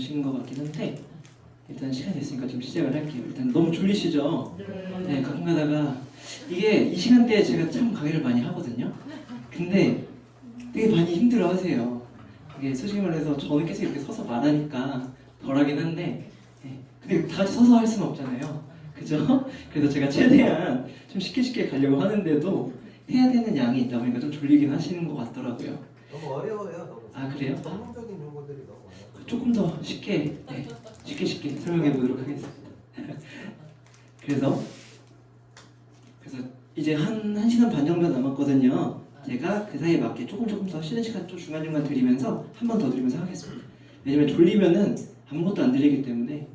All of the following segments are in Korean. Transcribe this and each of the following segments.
않으신 것 같긴 한데 일단 시간이 있으니까 좀 시작을 할게요. 일단 너무 졸리시죠? 네, 가끔 가다가 이게 이 시간대에 제가 참 강의를 많이 하거든요. 근데 되게 많이 힘들어 하세요. 이게 솔직히 말해서 저는 계속 이렇게 서서 말하니까 덜하긴 한데 근데 다 같이 서서 할 수는 없잖아요. 그죠? 그래서 제가 최대한 좀 쉽게 가려고 하는데도 해야 되는 양이 있다 보니까 좀 졸리긴 하시는 것 같더라고요. 너무 어려워요. 너무. 아, 그래요? 전문적인 용어들이 너무 어려워요. 조금 더 쉽게 쉽게 설명해 보도록 하겠습니다. 그래서 이제 한 1시간 반 정도 남았거든요. 제가 그 사이에 맞게 조금 더 쉬는 시간 좀 중간중간 드리면서 한 번 더 드리면서 하겠습니다. 왜냐면 졸리면은 아무것도 안 들리기 때문에.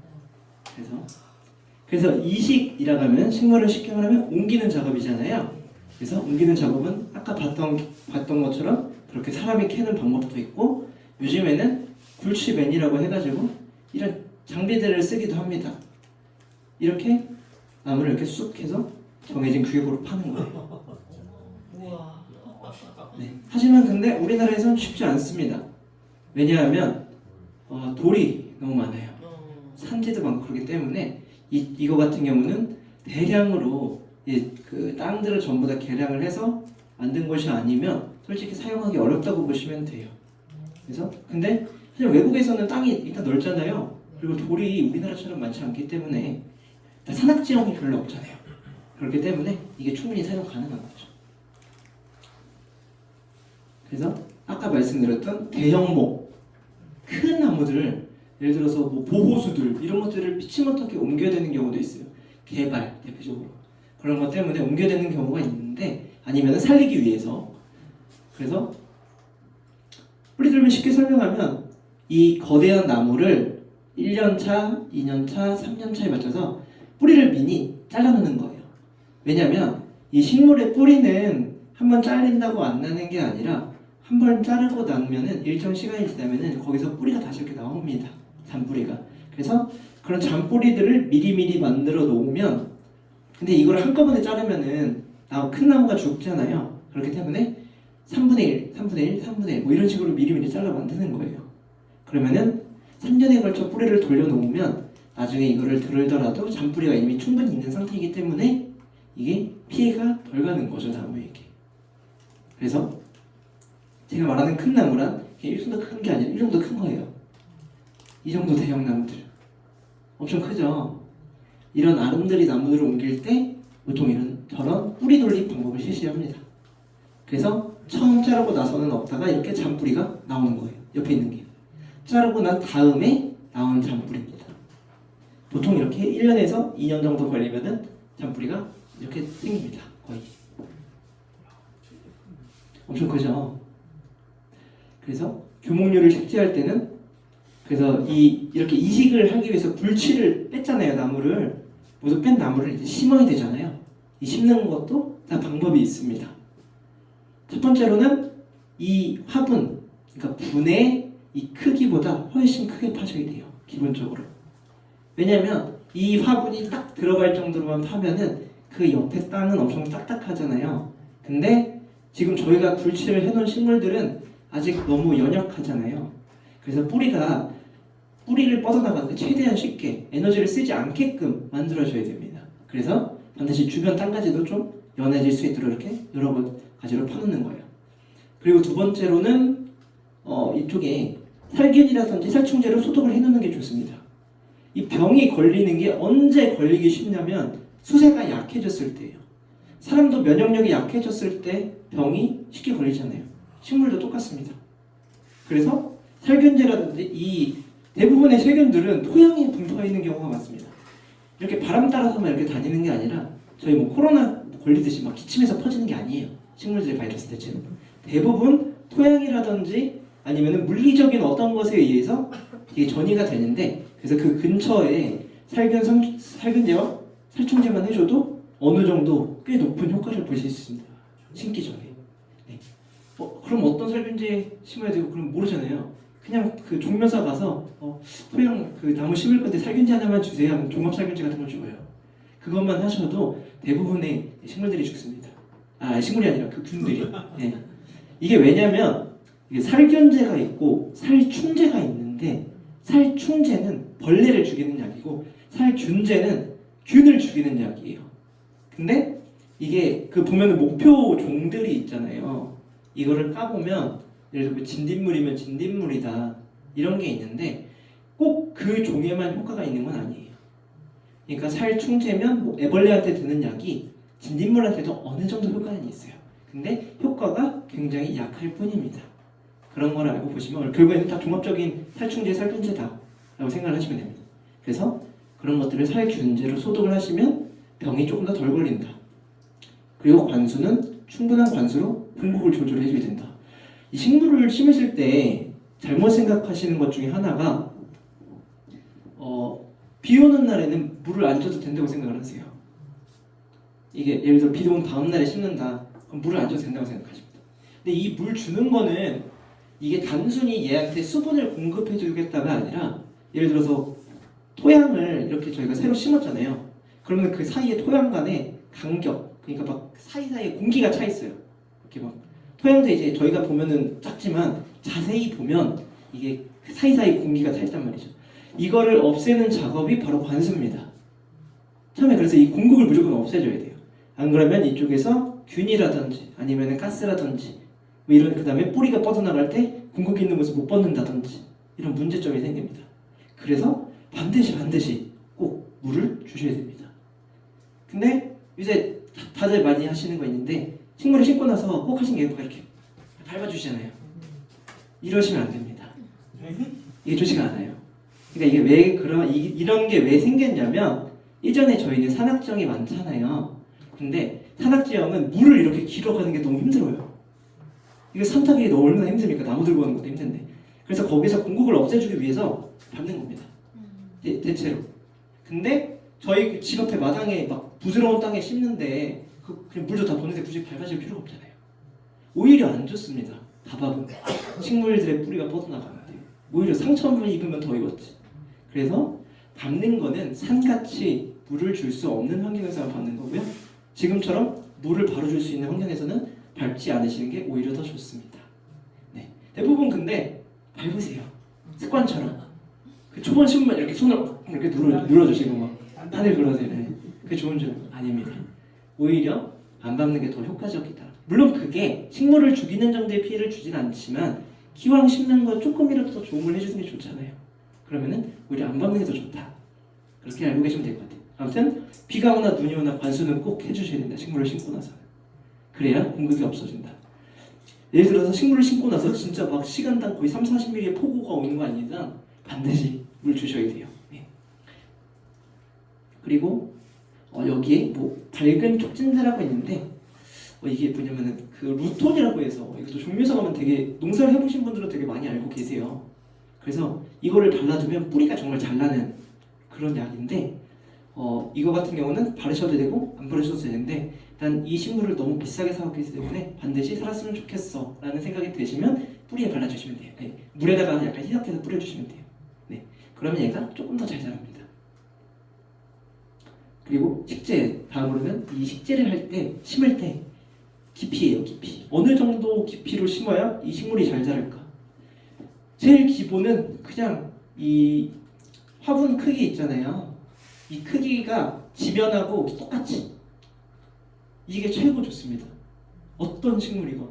그래서 이식이라고 하면 식물을 쉽게 말하면 옮기는 작업이잖아요. 그래서 옮기는 작업은 아까 봤던 것처럼 그렇게 사람이 캐는 방법도 있고, 요즘에는 굴치맨이라고 해가지고 이런 장비들을 쓰기도 합니다. 이렇게 나무를 이렇게 쑥 해서 정해진 규격으로 파는 거예요. 우와. 네. 하지만 근데 우리나라에서는 쉽지 않습니다. 왜냐하면 돌이 너무 많아요. 산지도 많고 그렇기 때문에 이거 같은 경우는 대량으로 그 땅들을 전부 다 개량을 해서 만든 것이 아니면 솔직히 사용하기 어렵다고 보시면 돼요. 그래서 근데 사실 외국에서는 땅이 일단 넓잖아요. 그리고 돌이 우리나라처럼 많지 않기 때문에 산악지형이 별로 없잖아요. 그렇기 때문에 이게 충분히 사용 가능한 거죠. 그래서 아까 말씀드렸던 대형목, 큰 나무들을 예를 들어서 뭐 보호수들 이런 것들을 피치못하게 옮겨야 되는 경우도 있어요. 개발 대표적으로 그런 것 때문에 옮겨야 되는 경우가 있는데, 아니면 살리기 위해서. 그래서 뿌리들을 쉽게 설명하면 이 거대한 나무를 1년차, 2년차, 3년차에 맞춰서 뿌리를 미리 잘라놓는 거예요. 왜냐하면 이 식물의 뿌리는 한번 잘린다고 안 나는 게 아니라 한 번 자르고 나면은 일정 시간이 지나면은 거기서 뿌리가 다시 이렇게 나옵니다. 잔뿌리가. 그래서 그런 잔뿌리들을 미리 만들어 놓으면, 근데 이걸 한꺼번에 자르면은 큰 나무가 죽잖아요. 그렇기 때문에 3분의 1, 3분의 1, 3분의 1 뭐 이런 식으로 미리 잘라 만드는 거예요. 그러면은 3년에 걸쳐 뿌리를 돌려놓으면 나중에 이거를 들더라도 잔뿌리가 이미 충분히 있는 상태이기 때문에 이게 피해가 덜 가는 거죠, 나무에게. 그래서 제가 말하는 큰 나무란 이 정도 큰 게 아니라 이 정도 큰 거예요. 이 정도 대형 나무들 엄청 크죠. 이런 아름드리 나무들을 옮길 때 보통 저런 뿌리 돌림 방법을 실시합니다. 그래서 처음 자르고 나서는 없다가 이렇게 잔뿌리가 나오는 거예요. 옆에 있는 게 자르고 난 다음에 나온 잔뿌리입니다. 보통 이렇게 1년에서 2년 정도 걸리면은 잔뿌리가 이렇게 생깁니다. 거의 엄청 크죠. 그래서 교목류를 식재할 때는 그래서 이렇게 이식을 하기 위해서 굴치를 뺐잖아요. 나무를 모두 뺀 나무를 이제 심어야 되잖아요. 이 심는 것도 다 방법이 있습니다. 첫 번째로는 이 화분, 그러니까 분의 이 크기보다 훨씬 크게 파셔야 돼요. 기본적으로. 왜냐하면 이 화분이 딱 들어갈 정도로만 파면은 그 옆에 땅은 엄청 딱딱하잖아요. 근데 지금 저희가 굴치를 해놓은 식물들은 아직 너무 연약하잖아요. 그래서 뿌리를 뻗어나가는데 최대한 쉽게 에너지를 쓰지 않게끔 만들어줘야 됩니다. 그래서 반드시 주변 땅가지도 좀 연해질 수 있도록 이렇게 여러 가지로 파놓는 거예요. 그리고 두 번째로는 이쪽에 살균이라든지 살충제로 소독을 해놓는 게 좋습니다. 이 병이 걸리는 게 언제 걸리기 쉽냐면 수세가 약해졌을 때예요. 사람도 면역력이 약해졌을 때 병이 쉽게 걸리잖아요. 식물도 똑같습니다. 그래서 살균제라든지 이 대부분의 세균들은 토양에 분포가 있는 경우가 많습니다. 이렇게 바람 따라서만 이렇게 다니는 게 아니라 저희 뭐 코로나 걸리듯이 막 기침해서 퍼지는 게 아니에요. 식물질 바이러스 자체는 대부분 토양이라든지 아니면 물리적인 어떤 것에 의해서 이게 전이가 되는데, 그래서 그 근처에 살균제와 살충제만 해줘도 어느 정도 꽤 높은 효과를 보실 수 있습니다. 심기 전에. 네. 그럼 어떤 살균제 심어야 되고 그럼 모르잖아요. 그냥 그 종묘사 가서 토양 그 나무 심을 건데 살균제 하나만 주세요 하면 종합살균제 같은 걸 줘요. 그것만 하셔도 대부분의 식물들이 죽습니다. 식물이 아니라 그 균들이. 네. 이게 왜냐면 이게 살균제가 있고 살충제가 있는데 살충제는 벌레를 죽이는 약이고 살균제는 균을 죽이는 약이에요. 근데 이게 그 보면은 목표 종들이 있잖아요. 이거를 까보면 예를 들어 진딧물이면 진딧물이다 이런 게 있는데 꼭 그 종에만 효과가 있는 건 아니에요. 그러니까 살충제면 뭐 애벌레한테 드는 약이 진딧물한테도 어느 정도 효과는 있어요. 근데 효과가 굉장히 약할 뿐입니다. 그런 걸 알고 보시면 결국에는 다 종합적인 살충제, 살균제다 라고 생각을 하시면 됩니다. 그래서 그런 것들을 살균제로 소독을 하시면 병이 조금 더 덜 걸린다. 그리고 관수는 충분한 관수로 공급을 조절해줘야 된다. 이 식물을 심으실 때 잘못 생각하시는 것 중에 하나가 비 오는 날에는 물을 안 줘도 된다고 생각을 하세요. 이게 예를 들어 비 오는 다음 날에 심는다. 그럼 물을 안 줘도 된다고 생각하십니다. 근데 이 물 주는 거는 이게 단순히 얘한테 수분을 공급해 주겠다가 아니라 예를 들어서 토양을 이렇게 저희가 새로 심었잖아요. 그러면 그 사이에 토양 간에 간격, 그러니까 막 사이사이에 공기가 차 있어요. 이렇게 막 토양도 이제 저희가 보면은 작지만 자세히 보면 이게 그 사이사이 공기가 차 있단 말이죠. 이거를 없애는 작업이 바로 관수입니다. 처음에 그래서 이 공급을 무조건 없애줘야 돼요. 안 그러면 이쪽에서 균이라든지 아니면 가스라든지 뭐 이런 그 다음에 뿌리가 뻗어나갈 때 공급이 있는 곳을 못 뻗는다든지 이런 문제점이 생깁니다. 그래서 반드시 꼭 물을 주셔야 됩니다. 근데 요새 다들 많이 하시는 거 있는데 식물을 심고 나서 꼭 하신 게 이렇게 밟아주시잖아요. 이러시면 안 됩니다. 이게 좋지가 않아요. 그러니까 이게 왜 이런 게 왜 생겼냐면 예전에 저희는 산악지형이 많잖아요. 근데 산악지형은 물을 이렇게 길어가는 게 너무 힘들어요. 이거 산 타기 너무 얼마나 힘듭니까? 나무 들고 가는 것도 힘든데. 그래서 거기서 공급을 없애주기 위해서 밟는 겁니다. 대체로. 근데 저희 집 앞에 마당에 막 부드러운 땅에 심는데 그냥 물도 다 보는데 굳이 밟아줄 필요가 없잖아요. 오히려 안 좋습니다. 다밥은 식물들의 뿌리가 뻗어나가는데 오히려 상처를 입으면 더 입었지. 그래서 밟는 거는 산같이 물을 줄 수 없는 환경에서만 밟는 거고요. 지금처럼 물을 바로 줄 수 있는 환경에서는 밟지 않으시는 게 오히려 더 좋습니다. 네. 대부분 근데 밟으세요. 습관처럼. 그 초반 신문 이렇게 손을 이렇게 눌러주시고 막 하늘 그러세요. 네. 그게 좋은 줄 아닙니다. 오히려 안 밟는 게 더 효과적이다. 물론 그게 식물을 죽이는 정도의 피해를 주진 않지만 기왕 심는 거 조금이라도 더 도움을 해주는 게 좋잖아요. 그러면은 오히려 안 밟는 게 더 좋다. 그렇게 알고 계시면 될 것 같아요. 아무튼 비가 오나 눈이 오나 관수는 꼭 해주셔야 된다. 식물을 심고 나서. 그래야 공급이 없어진다. 예를 들어서 식물을 심고 나서 진짜 막 시간당 거의 30-40mm의 폭우가 오는 거 아닌 이상 반드시 물 주셔야 돼요. 네. 그리고 여기에 뭐 밝은 촉진제라고 있는데 이게 뭐냐면은 그 루톤이라고 해서 이것도 종묘서 가면 되게 농사를 해보신 분들은 되게 많이 알고 계세요. 그래서 이거를 발라두면 뿌리가 정말 잘 나는 그런 약인데 이거 같은 경우는 바르셔도 되고 안 바르셔도 되는데 일단 이 식물을 너무 비싸게 사왔기 때문에 반드시 살았으면 좋겠어 라는 생각이 드시면 뿌리에 발라주시면 돼요. 네. 물에다가 약간 희석해서 뿌려주시면 돼요. 네. 그러면 얘가 조금 더 잘 자랍니다. 그리고 식재, 다음으로는 이 식재를 할 때 심을 때 깊이예요. 깊이. 어느 정도 깊이로 심어야 이 식물이 잘 자랄까? 제일 기본은 그냥 이 화분 크기 있잖아요. 이 크기가 지면하고 똑같이 이게 최고 좋습니다. 어떤 식물이건.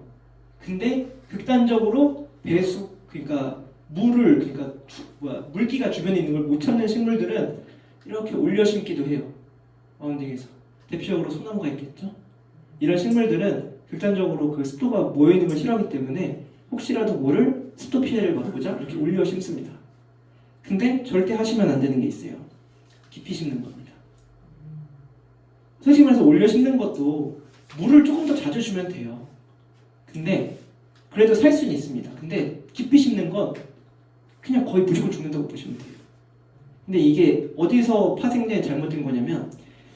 근데 극단적으로 배수 그러니까 물기가 주변에 있는 걸 못 참는 식물들은 이렇게 올려 심기도 해요. 마운딩에서 대표적으로 소나무가 있겠죠. 이런 식물들은 극단적으로 그 습도가 모여 있는 걸 싫어하기 때문에 혹시라도 모를 습도 피해를 막고자 이렇게 올려 심습니다. 근데 절대 하시면 안 되는 게 있어요. 깊이 심는 겁니다. 솔직히 말해서 올려 심는 것도 물을 조금 더 자주 주면 돼요. 근데 그래도 살 수는 있습니다. 근데 깊이 심는 건 그냥 거의 무조건 죽는다고 보시면 돼요. 근데 이게 어디서 파생된 잘못된 거냐면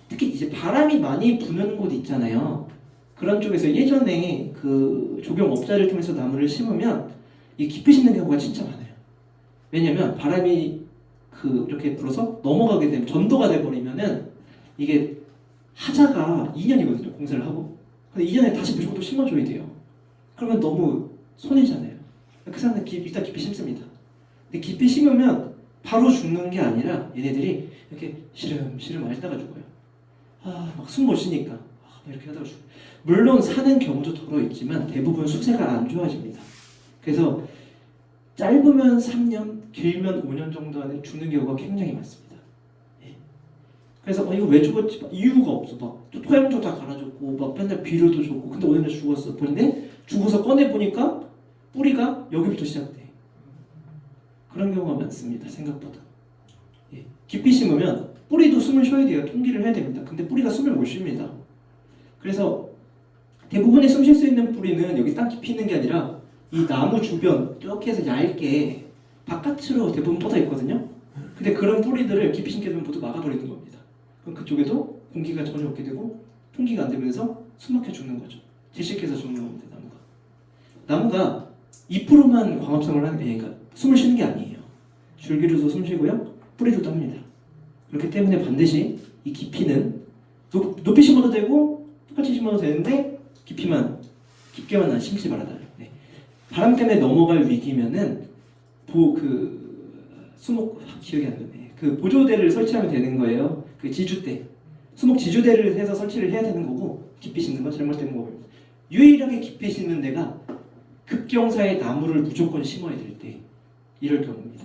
특히 이제 바람이 많이 부는 곳 있잖아요. 그런 쪽에서 예전에 그 조경업자를 통해서 나무를 심으면 이 깊이 심는 경우가 진짜 많아요. 왜냐면 바람이 이렇게 불어서 넘어가게 되면 전도가 돼버리면은 이게 하자가 2년이거든요. 공사를 하고. 근데 2년에 다시 무조건 또 심어줘야 돼요. 그러면 너무 손해잖아요. 그 사람은 일단 깊이 심습니다. 근데 깊이 심으면 바로 죽는 게 아니라 얘네들이 이렇게 시름시름 앓다가 죽어요. 막 숨 못 쉬니까 이렇게 하다가 죽어요. 물론 사는 경우도 더러 있지만 대부분 수세가 안 좋아집니다. 그래서 짧으면 3년, 길면 5년 정도 안에 죽는 경우가 굉장히 많습니다. 예. 그래서 이거 왜 죽었지? 막 이유가 없어. 막 토양조 다 갈아줬고 막 맨날 비료도 줬고 근데 어느 날 죽었어. 근데 죽어서 꺼내 보니까 뿌리가 여기부터 시작돼. 그런 경우가 많습니다. 생각보다. 예. 깊이 심으면 뿌리도 숨을 쉬어야 돼요. 통기를 해야 됩니다. 근데 뿌리가 숨을 못 쉽니다. 그래서 대부분의 숨 쉴 수 있는 뿌리는 여기 땅 깊이 있는 게 아니라 이 나무 주변 이렇게 해서 얇게 바깥으로 대부분 뻗어 있거든요. 근데 그런 뿌리들을 깊이 심게 되면 모두 막아버리는 겁니다. 그럼 그쪽에도 공기가 전혀 없게 되고 통기가 안 되면서 숨 막혀 죽는 거죠. 질식해서 죽는 겁니다. 나무가 2%만 광합성을 하는 게 그러니까 숨을 쉬는 게 아니에요. 줄기로도 숨 쉬고요. 뿌리도 땁니다. 그렇기 때문에 반드시 이 깊이는 높이 심어도 되고 똑같이 심어도 되는데 깊게만 심지 말아달래요. 네. 바람 때문에 넘어갈 위기면은 수목 기억이 안 나네. 그 보조대를 설치하면 되는 거예요. 그 지주대, 수목 지주대를 해서 설치를 해야 되는 거고 깊이 심는 건 잘못된 거고요. 유일하게 깊이 심는 데가 급경사의 나무를 무조건 심어야 될 때 이럴 경우입니다.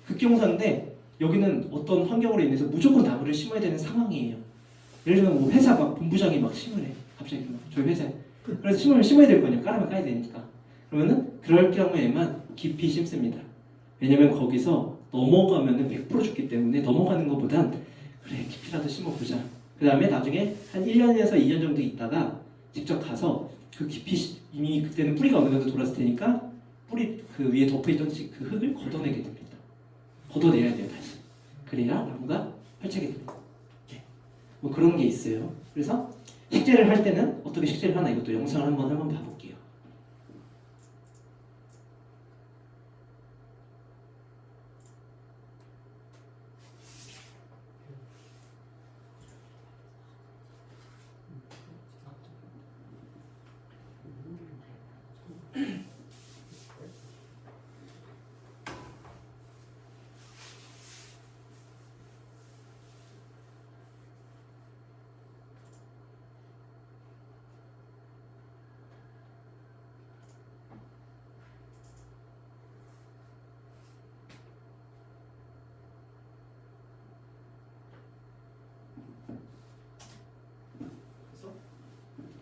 급경사인데 여기는 어떤 환경으로 인해서 무조건 나무를 심어야 되는 상황이에요. 예를 들면 뭐 회사 막 본부장이 막 심으래. 갑자기 막 저희 회사에. 그래서 심어야 될 거냐. 까라면 까야 되니까. 그러면은 그럴 경우에만 깊이 심습니다. 왜냐면 거기서 넘어가면은 100% 죽기 때문에 넘어가는 것보단 그래 깊이라도 심어보자. 그 다음에 나중에 한 1년에서 2년 정도 있다가 직접 가서 그 깊이 이미 그때는 뿌리가 어느 정도 돌았을 테니까 뿌리 그 위에 덮어있던 그 흙을 걷어내게 됩니다. 걷어내야 돼요 다시. 그래야 나무가 활착이 됩니다. 뭐 그런 게 있어요. 그래서 식재를 할 때는 어떻게 식재를 하나 이것도 영상을 한번 봐볼게요.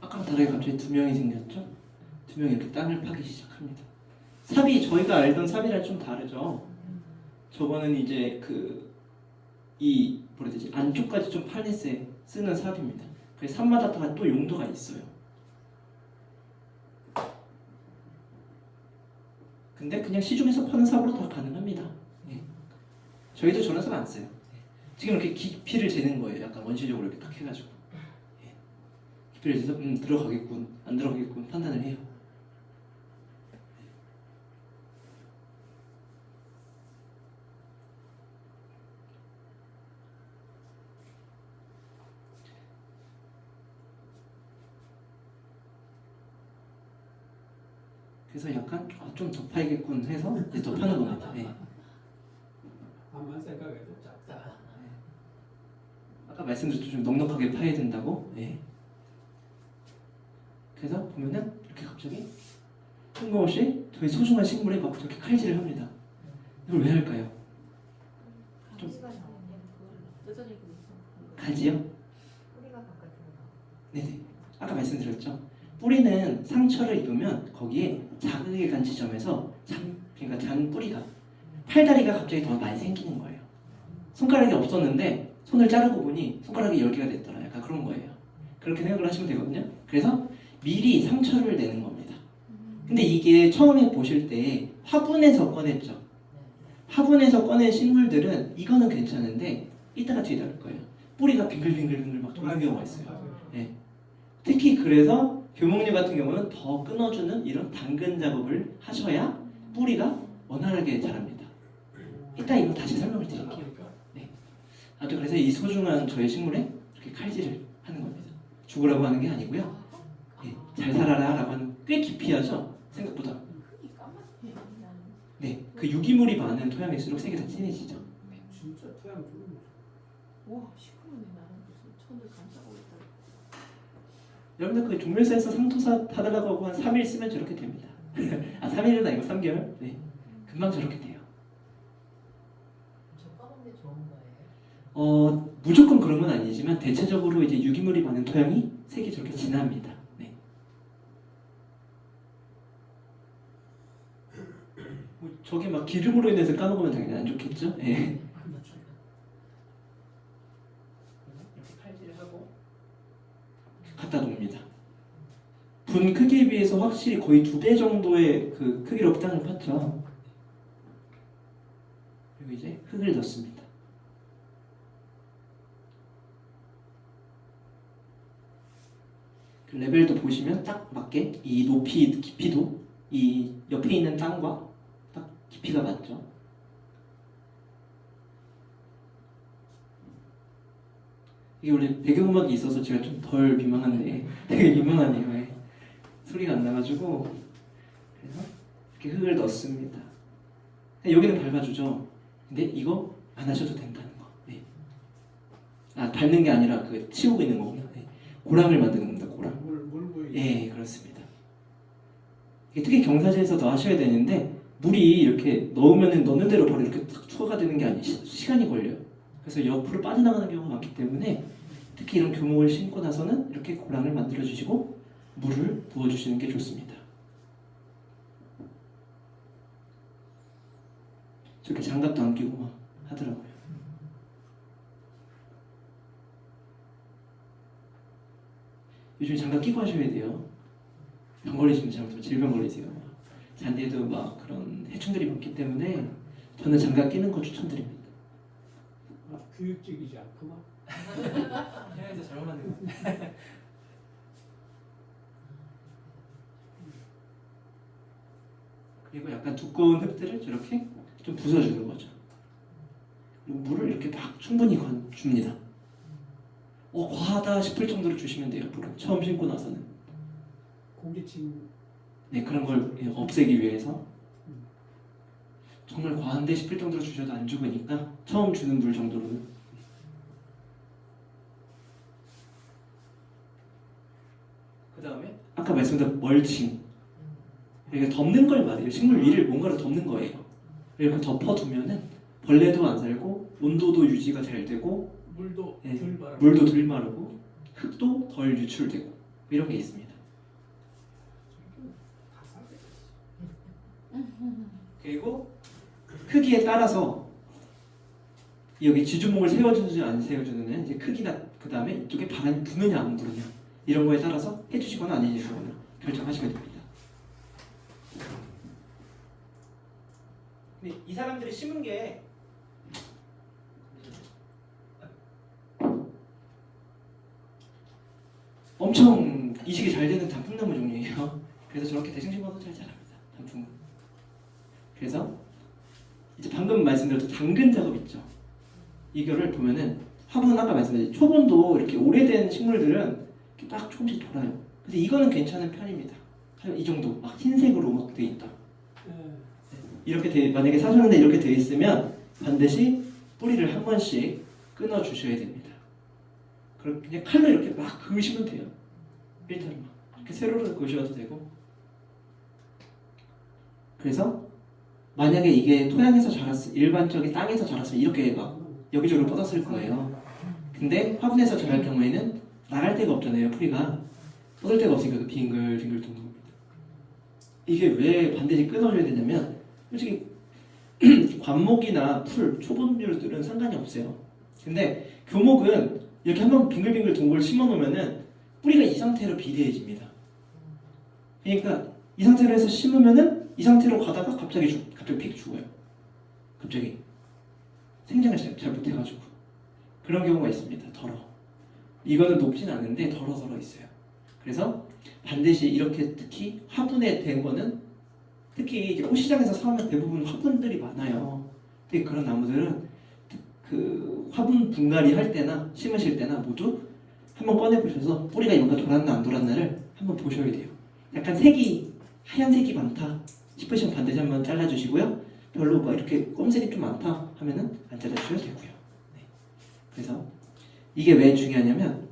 아까랑 다르게 갑자기 두 명이 생겼죠? 두 명이 이렇게 땅을 파기 시작합니다. 삽이 저희가 알던 삽이랑 좀 다르죠? 저거는 이제 뭐라 해야 되지? 안쪽까지 좀 파내세 쓰는 삽입니다. 그래서 삽마다 다 또 용도가 있어요. 근데 그냥 시중에서 파는 삽으로 다 가능합니다. 네. 저희도 저런 삽 안 써요. 네. 지금 이렇게 깊이를 재는 거예요. 약간 원시적으로 이렇게 딱 해가지고. 깊이를 재서 들어가겠군, 안 들어가겠군 판단을 해요. 그래서 약간 좀 더 파야겠군 해서 이제 더 파는 겁니다. 네. 한번 생각해도 작다. 아까 말씀드렸죠. 좀 넉넉하게 파야 된다고. 네. 그래서 보면은 이렇게 갑자기 뜬금없이 저희 소중한 식물에 막 저렇게 칼질을 합니다. 이걸 왜 할까요? 좀 가지요? 뿌리가 바깥으로 나와. 네네. 아까 말씀드렸죠. 뿌리는 상처를 입으면 거기에 자극이 간 지점에서 그러니까 장 뿌리가 팔다리가 갑자기 더 많이 생기는 거예요. 손가락이 없었는데 손을 자르고 보니 손가락이 10개가 됐더라. 약간 그런 거예요. 그렇게 생각을 하시면 되거든요. 그래서 미리 상처를 내는 겁니다. 근데 이게 처음에 보실 때 화분에서 꺼냈죠. 화분에서 꺼낸 식물들은 이거는 괜찮은데 이따가 뒤에 나올 거예요. 뿌리가 빙글빙글빙글 막 도는 경우가 있어요. 네. 특히 그래서 교목류 같은 경우는 더 끊어주는 이런 당근 작업을 하셔야 뿌리가 원활하게 자랍니다. 이따 이거 다시 설명을 드릴게요. 네. 아무튼 그래서 이 소중한 저의 식물에 이렇게 칼질을 하는 겁니다. 죽으라고 하는 게 아니고요. 네. 잘 살아라 라고 하는 꽤 깊이 하죠. 생각보다. 흙이 까맣게. 네. 그 유기물이 많은 토양일수록 색이 더 진해지죠. 진짜 토양 좋은 거. 와 시끄러네 나는 무슨 천을 감싸고 있다. 여러분들 그 종묘사에서 상토사 하더라고 하고 한 3일 쓰면 저렇게 됩니다. 아 3일은 아니고 3개월? 네, 금방 저렇게 돼요. 저 까만 게 좋은 거예요? 무조건 그런 건 아니지만 대체적으로 이제 유기물이 많은 토양이 색이 저렇게 진합니다. 네. 뭐 저게 막 기름으로 인해서 까먹으면 당연히 안 좋겠죠? 네. 이렇게 칼질하고 갖다 놓습니다. 분 크기에 비해서 확실히 거의 2배 정도의 그 크기로 땅을 팠죠. 그리고 이제 흙을 넣습니다. 그 레벨도 보시면 딱 맞게 이 높이 깊이도 이 옆에 있는 땅과 딱 깊이가 맞죠. 이게 원래 배경음악이 있어서 제가 좀 덜 민망한데 되게 민망하네요. 예. 소리가 안 나가지고 그래서 이렇게 흙을 넣습니다. 여기는 밟아주죠. 근데 이거 안 하셔도 된다는 거. 네. 아 밟는 게 아니라 그 치우고 있는 거구나. 네. 고랑을 만드는 겁니다. 고랑. 물 보이. 예, 그렇습니다. 이게 특히 경사지에서도 하셔야 되는데 물이 이렇게 넣으면은 넣는 대로 바로 이렇게 탁 추가가 되는 게 아니에요. 시간이 걸려요. 그래서 옆으로 빠져나가는 경우가 많기 때문에 특히 이런 교목을 심고 나서는 이렇게 고랑을 만들어 주시고 물을 부어 주시는 게 좋습니다. 저렇게 장갑도 안 끼고 막 하더라고요. 요즘 장갑 끼고 하셔야 돼요. 병 걸리시면 잘못하면 질병 걸리세요. 잔디에도 막 그런 해충들이 많기 때문에 저는 장갑 끼는 거 추천드립니다. 아, 교육적이지 않구만. 해외에서 잘못 만든 거. 그리고 약간 두꺼운 흙들을 저렇게 좀 부숴주는 거죠. 그리고 물을 이렇게 막 충분히 줍니다. 과하다 싶을 정도로 주시면 돼요. 물을 처음 심고 나서는. 공기침. 네, 그런 걸 없애기 위해서 정말 과한데 싶을 정도로 주셔도 안 죽으니까 처음 주는 물 정도로는. 그 다음에 아까 말씀드린 멀칭. 그러니까 덮는 걸 말해요. 식물 위를 뭔가로 덮는 거예요. 이렇게 덮어두면은 벌레도 안 살고 온도도 유지가 잘 되고 물도 네, 덜 바라. 물도 덜 마르고 흙도 덜 유출되고 이런 게 있습니다. 다 싸게 그리고 크기에 따라서 여기 지주목을 세워주는지 안 세워주느냐 이제 크기나 그 다음에 이쪽에 바람이 부느냐 안 부느냐 이런 거에 따라서 해주시거나 안 해주시거나 결정하시면 됩니다. 근데 이 사람들이 심은 게 엄청 이식이 잘 되는 단풍나무 종류예요. 그래서 저렇게 대충 심어도 잘 자랍니다. 단풍은. 그래서 이제 방금 말씀드렸던 당근 작업 있죠. 이거를 보면은 화분은 아까 말씀드린 초본도 이렇게 오래된 식물들은 이렇게 딱 조금씩 돌아요. 근데 이거는 괜찮은 편입니다. 이 정도 막 흰색으로 막 돼 있다. 이렇게 만약에 사셨는데 이렇게 돼 있으면 반드시 뿌리를 한 번씩 끊어 주셔야 됩니다. 그냥 칼로 이렇게 막 그으시면 돼요. 일단 막 이렇게 세로로 그으셔도 되고. 그래서 만약에 이게 토양에서 자랐으면 일반적인 땅에서 자랐으면 이렇게 막 여기저기로 뻗었을 거예요. 근데 화분에서 자랄 경우에는 나갈 데가 없잖아요. 뿌리가 뻗을 데가 없으니까 빙글빙글 도는 겁니다. 이게 왜 반드시 끊어줘야 되냐면 솔직히 관목이나 풀, 초본류들은 상관이 없어요. 근데 교목은 이렇게 한번 빙글빙글 돈 걸 심어놓으면은 뿌리가 이 상태로 비대해집니다. 그러니까 이 상태로 해서 심으면은 이 상태로 가다가 갑자기 픽 죽어요. 갑자기 생장을 잘 못해가지고 그런 경우가 있습니다. 덜어. 이거는 높진 않은데 덜어 있어요. 그래서 반드시 이렇게 특히 화분에 된 거는 특히 이제 꽃시장에서 사오면 대부분 화분들이 많아요. 특히 그런 나무들은 그 화분 분갈이 할 때나 심으실 때나 모두 한번 꺼내 보셔서 뿌리가 이만큼 돌았나 안 돌았나를 한번 보셔야 돼요. 약간 색이 하얀색이 많다 싶으시면 반드시 한번 잘라주시고요. 별로 막 이렇게 꼼색이 좀 많다 하면은 안 잘라주셔도 되고요. 네. 그래서 이게 왜 중요하냐면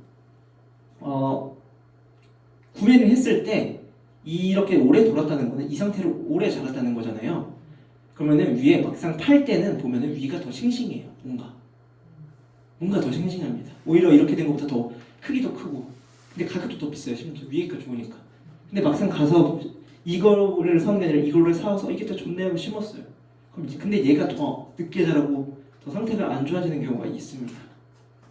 구매를 했을 때 이렇게 오래 돌았다는 거는 이 상태로 오래 자랐다는 거잖아요. 그러면은 위에 막상 팔 때는 보면은 위가 더 싱싱해요. 뭔가 더 싱싱합니다. 오히려 이렇게 된 것보다 더 크기도 크고, 근데 가격도 더 비싸요. 심지어 위에가 좋으니까. 근데 막상 가서 이거를 사는 게 아니라 이거를 사와서 이게 더 좋네 하고 심었어요. 그럼 근데 얘가 더 늦게 자라고 더 상태가 안 좋아지는 경우가 있습니다.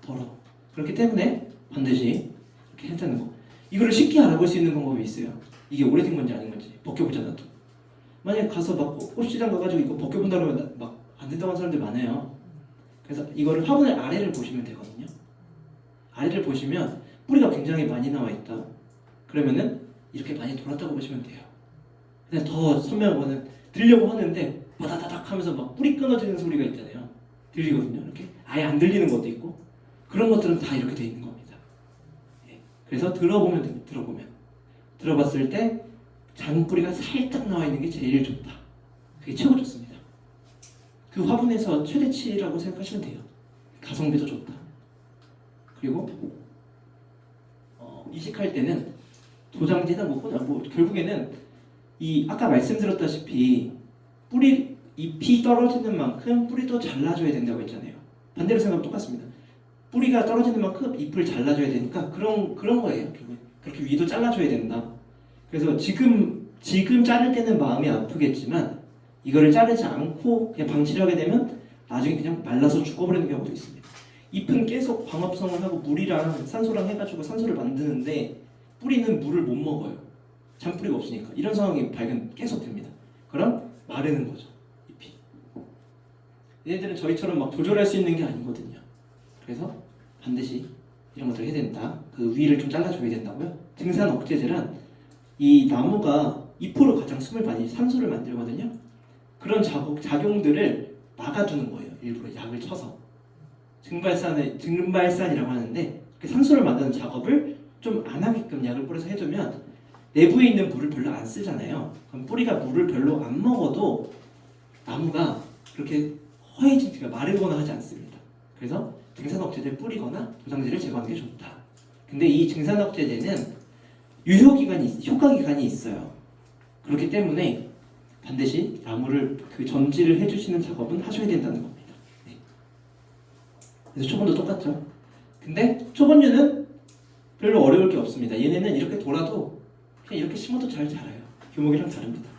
더러. 그렇기 때문에 반드시 이렇게 한다는 거. 이거를 쉽게 알아볼 수 있는 방법이 있어요. 이게 오래된 건지 아닌 건지 벗겨보잖아요. 또. 만약에 가서 막 꽃시장 가가지고 이거 벗겨본다 그러면 막 안 된다고 하는 사람들 많아요. 그래서 이거를 화분의 아래를 보시면 되거든요. 아래를 보시면 뿌리가 굉장히 많이 나와 있다. 그러면은 이렇게 많이 돌았다고 보시면 돼요. 근데 더 선명한 거는 들려고 하는데 바다다닥 하면서 막 뿌리 끊어지는 소리가 있잖아요. 들리거든요. 이렇게 아예 안 들리는 것도 있고 그런 것들은 다 이렇게 돼 있는 겁니다. 예. 그래서 들어보면 됩니다. 들어봤을 때 잔뿌리가 살짝 나와 있는 게 제일 좋다. 그게 최고 좋습니다. 그 화분에서 최대치라고 생각하시면 돼요. 가성비도 좋다. 그리고 이식할 때는 도장지나 뭐 결국에는 이 아까 말씀드렸다시피 뿌리 잎이 떨어지는 만큼 뿌리도 잘라줘야 된다고 했잖아요. 반대로 생각하면 똑같습니다. 뿌리가 떨어지는 만큼 잎을 잘라줘야 되니까 그런 거예요. 결국엔. 그렇게 위도 잘라줘야 된다. 그래서 지금 자를 때는 마음이 아프겠지만 이거를 자르지 않고 그냥 방치를 하게 되면 나중에 그냥 말라서 죽어버리는 경우도 있습니다. 잎은 계속 광합성을 하고 물이랑 산소랑 해가지고 산소를 만드는데 뿌리는 물을 못 먹어요. 잔뿌리가 없으니까. 이런 상황이 발견 계속 됩니다. 그럼 마르는 거죠. 잎이. 얘네들은 저희처럼 막 조절할 수 있는 게 아니거든요. 그래서 반드시 이런 것들을 해야 된다. 그 위를 좀 잘라줘야 된다고요. 증산 억제제란 이 나무가 잎으로 가장 숨을 많이 산소를 만들거든요. 그런 작용들을 막아두는 거예요. 일부러 약을 쳐서. 증발산이라고 하는데 그 산소를 만드는 작업을 좀 안 하게끔 약을 뿌려서 해두면 내부에 있는 물을 별로 안 쓰잖아요. 그럼 뿌리가 물을 별로 안 먹어도 나무가 그렇게 허해지기가 마르거나 하지 않습니다. 그래서 증산억제제를 뿌리거나 도장지를 제거하는 게 좋다. 근데 이 증산억제제는 효과 기간이 있어요. 그렇기 때문에 반드시 나무를 그 전지를 해주시는 작업은 하셔야 된다는 겁니다. 네. 그래서 초본도 똑같죠. 근데 초본류는 별로 어려울 게 없습니다. 얘네는 이렇게 돌아도 그냥 이렇게 심어도 잘 자라요. 교목이랑 다릅니다.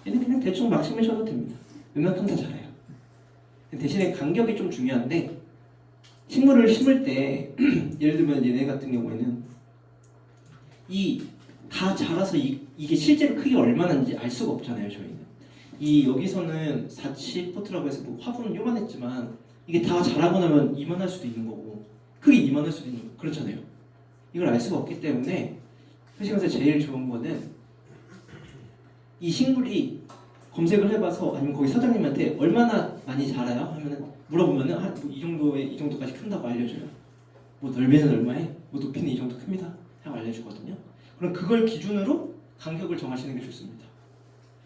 얘는 그냥 대충 막 심으셔도 됩니다. 웬만큼 다 자라요. 대신에 간격이 좀 중요한데 식물을 심을 때 예를 들면 얘네 같은 경우에는 이 다 자라서 이게 실제로 크기가 얼마나인지 알 수가 없잖아요. 저희는 이 여기서는 40포트라고 해서 뭐 화분은 요만했지만 이게 다 자라고 나면 이만할 수도 있는 거고 크기 이만할 수도 있는 거고 그렇잖아요. 이걸 알 수가 없기 때문에 회식에서 제일 좋은 거는 이 식물이 검색을 해봐서 아니면 거기 사장님한테 얼마나 많이 자라요? 하면은 물어보면은 이 정도까지 큰다고 알려줘요. 뭐 넓이는 얼마에? 뭐 높이는 이 정도 큽니다. 하고 알려주거든요. 그럼 그걸 기준으로 간격을 정하시는 게 좋습니다.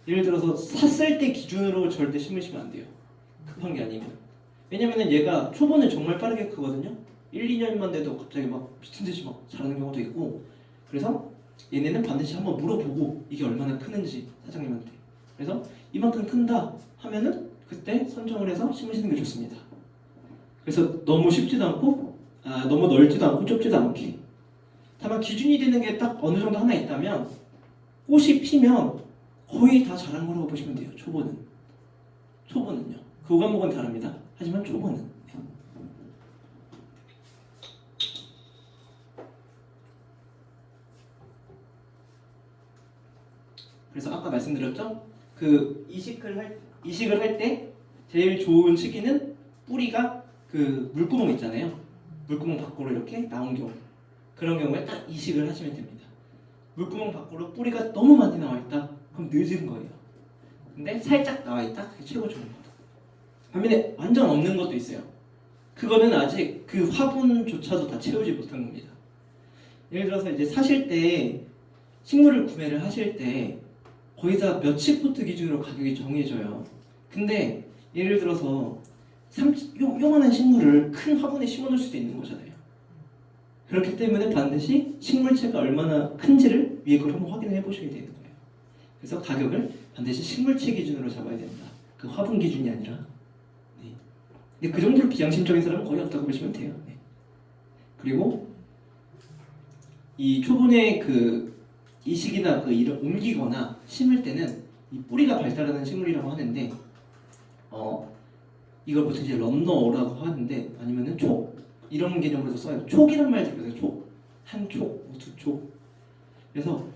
예를 들어서 샀을 때 기준으로 절대 심으시면 안 돼요. 급한 게 아니면. 왜냐면은 얘가 초보는 정말 빠르게 크거든요. 1, 2년만 돼도 갑자기 막 미친 듯이 막 자라는 경우도 있고 그래서 얘네는 반드시 한번 물어보고 이게 얼마나 크는지 사장님한테. 그래서 이만큼 큰다 하면은 그때 선정을 해서 심으시는 게 좋습니다. 그래서 너무 쉽지도 않고 너무 넓지도 않고 좁지도 않게. 다만 기준이 되는 게 딱 어느 정도 하나 있다면 꽃이 피면 거의 다 자란 거라고 보시면 돼요. 초보는요. 그 과목은 다릅니다. 하지만 초보는. 그래서 아까 말씀드렸죠? 그 이식을 할 때 제일 좋은 시기는 뿌리가 그 물구멍 있잖아요. 물구멍 밖으로 이렇게 나온 경우. 그런 경우에 딱 이식을 하시면 됩니다. 물구멍 밖으로 뿌리가 너무 많이 나와 있다. 그럼 늦은 거예요. 근데 살짝 나와 있다. 그게 최고 좋은 거다. 반면에 완전 없는 것도 있어요. 그거는 아직 그 화분조차도 다 채우지 못한 겁니다. 예를 들어서 이제 사실 때 식물을 구매를 하실 때 거의 다 몇십 포트 기준으로 가격이 정해져요. 근데 예를 들어서 요만한 식물을 큰 화분에 심어놓을 수도 있는 거잖아요. 그렇기 때문에 반드시 식물체가 얼마나 큰지를 위에 걸 한번 확인해 보셔야 되는 거예요. 그래서 가격을 반드시 식물체 기준으로 잡아야 된다. 그 화분 기준이 아니라. 네. 근데 그 정도로 비양심적인 사람은 거의 없다고 보시면 돼요. 네. 그리고 이 초본의 그 이식이나 그 이를 옮기거나 심을 때는 이 뿌리가 발달하는 식물이라고 하는데 이걸 보통 이제 런너라고 하는데 아니면은 촉 이런 개념으로 써요. 촉이란 말 들어보세요. 촉. 한 촉, 뭐 두 촉. 그래서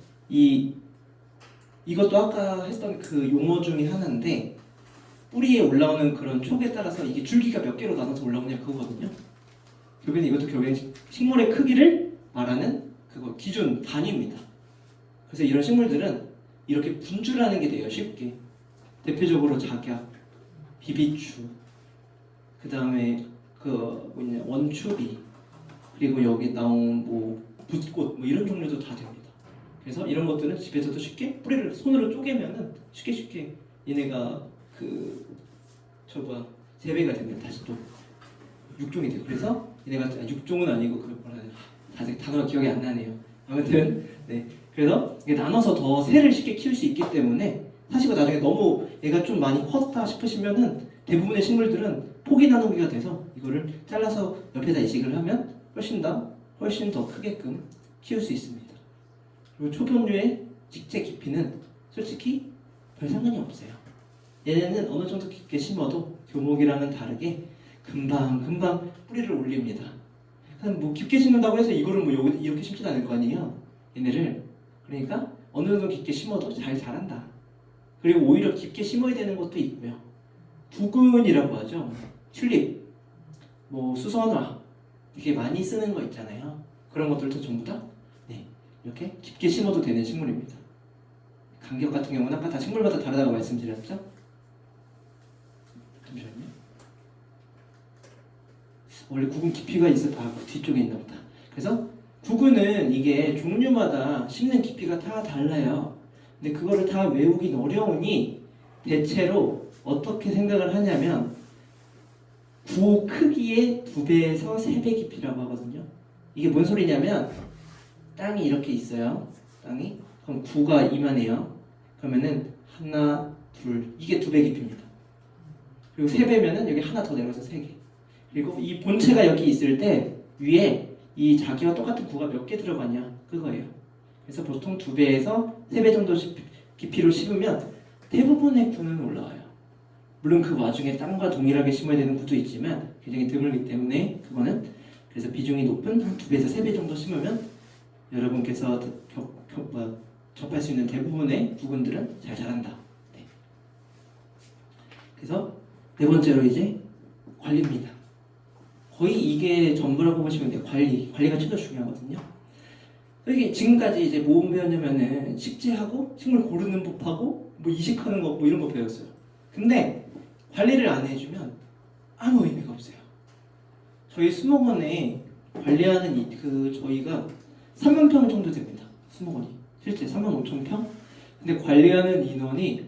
이것도 아까 했던 그 용어 중에 하나인데 뿌리에 올라오는 그런 촉에 따라서 이게 줄기가 몇 개로 나눠서 올라오냐 그거거든요. 결국엔 이것도 결국엔 식물의 크기를 말하는 그거 기준 단위입니다. 그래서 이런 식물들은 이렇게 분출하는 게 돼요. 쉽게. 대표적으로 작약, 비비추, 그 다음에 그 뭐냐 원추비, 그리고 여기 나온 뭐 붓꽃 뭐 이런 종류도 다 됩니다. 그래서 이런 것들은 집에서도 쉽게 뿌리를 손으로 쪼개면은 쉽게 얘네가 재배가 되면 다시 또 육종이 돼요. 그래서 얘네가 육종은 아니고 그 뭐라 해야 되나 아직 단어가 기억이 안 나네요. 아무튼 네. 그래서 이게 나눠서 더 새를 쉽게 키울 수 있기 때문에 사실 나중에 너무 얘가 좀 많이 컸다 싶으시면은 대부분의 식물들은 포기 나누기가 돼서 이거를 잘라서 옆에다 이식을 하면 훨씬 더 크게끔 키울 수 있습니다. 그리고 초병류의 직제 깊이는 솔직히 별 상관이 없어요. 얘네는 어느 정도 깊게 심어도 교목이랑은 다르게 금방 뿌리를 올립니다. 뭐 깊게 심는다고 해서 이거를 뭐 이렇게 심지는 않을 거 아니에요. 얘네를 그러니까 어느 정도 깊게 심어도 잘 자란다. 그리고 오히려 깊게 심어야 되는 것도 있고요. 부근이라고 하죠. 튤립, 뭐 수선화 되게 많이 쓰는 거 있잖아요. 그런 것들도 전부 다 이렇게 깊게 심어도 되는 식물입니다. 간격 같은 경우는 아까 다 식물마다 다르다고 말씀드렸죠. 잠시만요. 원래 구근 깊이가 그 뒤쪽에 있나 보다. 그래서 구근은 이게 종류마다 심는 깊이가 다 달라요. 근데 그거를 다 외우긴 어려우니 대체로 어떻게 생각을 하냐면 구 크기의 2배에서 3배 깊이라고 하거든요. 이게 뭔 소리냐면 땅이 이렇게 있어요. 땅이 그럼 구가 이만해요. 그러면은 하나, 둘 이게 2배 깊이입니다. 그리고 3배면은 여기 하나 더 내려서 3개. 그리고 이 본체가 여기 있을 때 위에 이 자기와 똑같은 구가 몇 개 들어가냐 그거예요. 그래서 보통 2배에서 3배 정도 깊이로 심으면 대부분의 구는 올라와요. 물론 그 와중에 땅과 동일하게 심어야 되는 구도 있지만 굉장히 드물기 때문에 그거는 그래서 비중이 높은 한 2배에서 3배 정도 심으면 여러분께서 접할 수 있는 대부분의 구근들은 잘 자란다. 네. 그래서 네 번째로 이제 관리입니다. 거의 이게 전부라고 보시면 돼요. 관리가 진짜 중요하거든요. 이게 지금까지 이제 뭐 배웠냐면은 식재하고 식물 고르는 법하고 뭐 이식하는 거 뭐 이런 거 배웠어요. 근데 관리를 안 해주면 아무 의미가 없어요. 저희 수목원에 관리하는 저희가 3만 평 정도 됩니다. 수목원이 실제 3만 5천 평. 근데 관리하는 인원이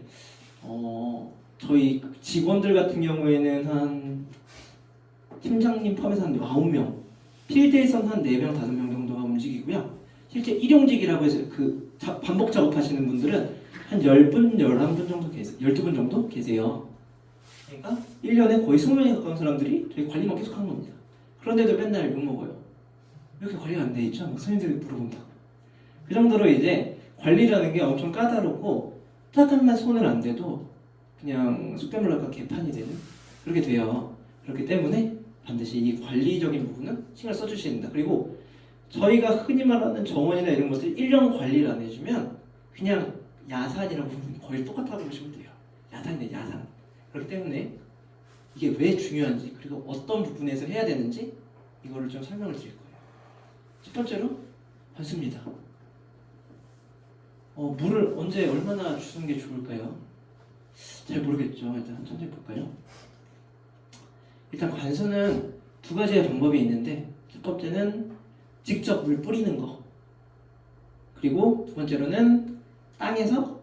저희 직원들 같은 경우에는 한 팀장님 포함해서 한 9명, 필드에서는 한 4명, 5명 정도가 움직이고요. 실제 일용직이라고 해서 반복 작업하시는 분들은 한 10분, 11분 정도 계세요. 12분 정도 계세요. 그러니까 1년에 거의 20명에 가까운 사람들이 저희 관리만 계속 하는 겁니다. 그런데도 맨날 욕먹어요. 왜 이렇게 관리가 안 돼 있죠? 막 선생님들이 물어본다고. 그 정도로 이제 관리라는 게 엄청 까다롭고 조금만 손을 안 대도 그냥 쑥대물 날까 개판이 되는 그렇게 돼요. 그렇기 때문에 반드시 이 관리적인 부분은 신경 써주셔야 된다. 그리고 저희가 흔히 말하는 정원이나 이런 것들 1년 관리를 안 해주면 그냥 야산이라고 보면 거의 똑같다고 보시면 돼요. 야산이네, 야산. 그렇기 때문에 이게 왜 중요한지 그리고 어떤 부분에서 해야 되는지 이거를 좀 설명을 드릴 거예요. 첫 번째로 관수입니다. 물을 언제 얼마나 주는 게 좋을까요? 잘 모르겠죠. 일단 천천히 볼까요? 일단 관수는 2가지의 방법이 있는데 첫 번째는 직접 물 뿌리는 거, 그리고 2번째로는 땅에서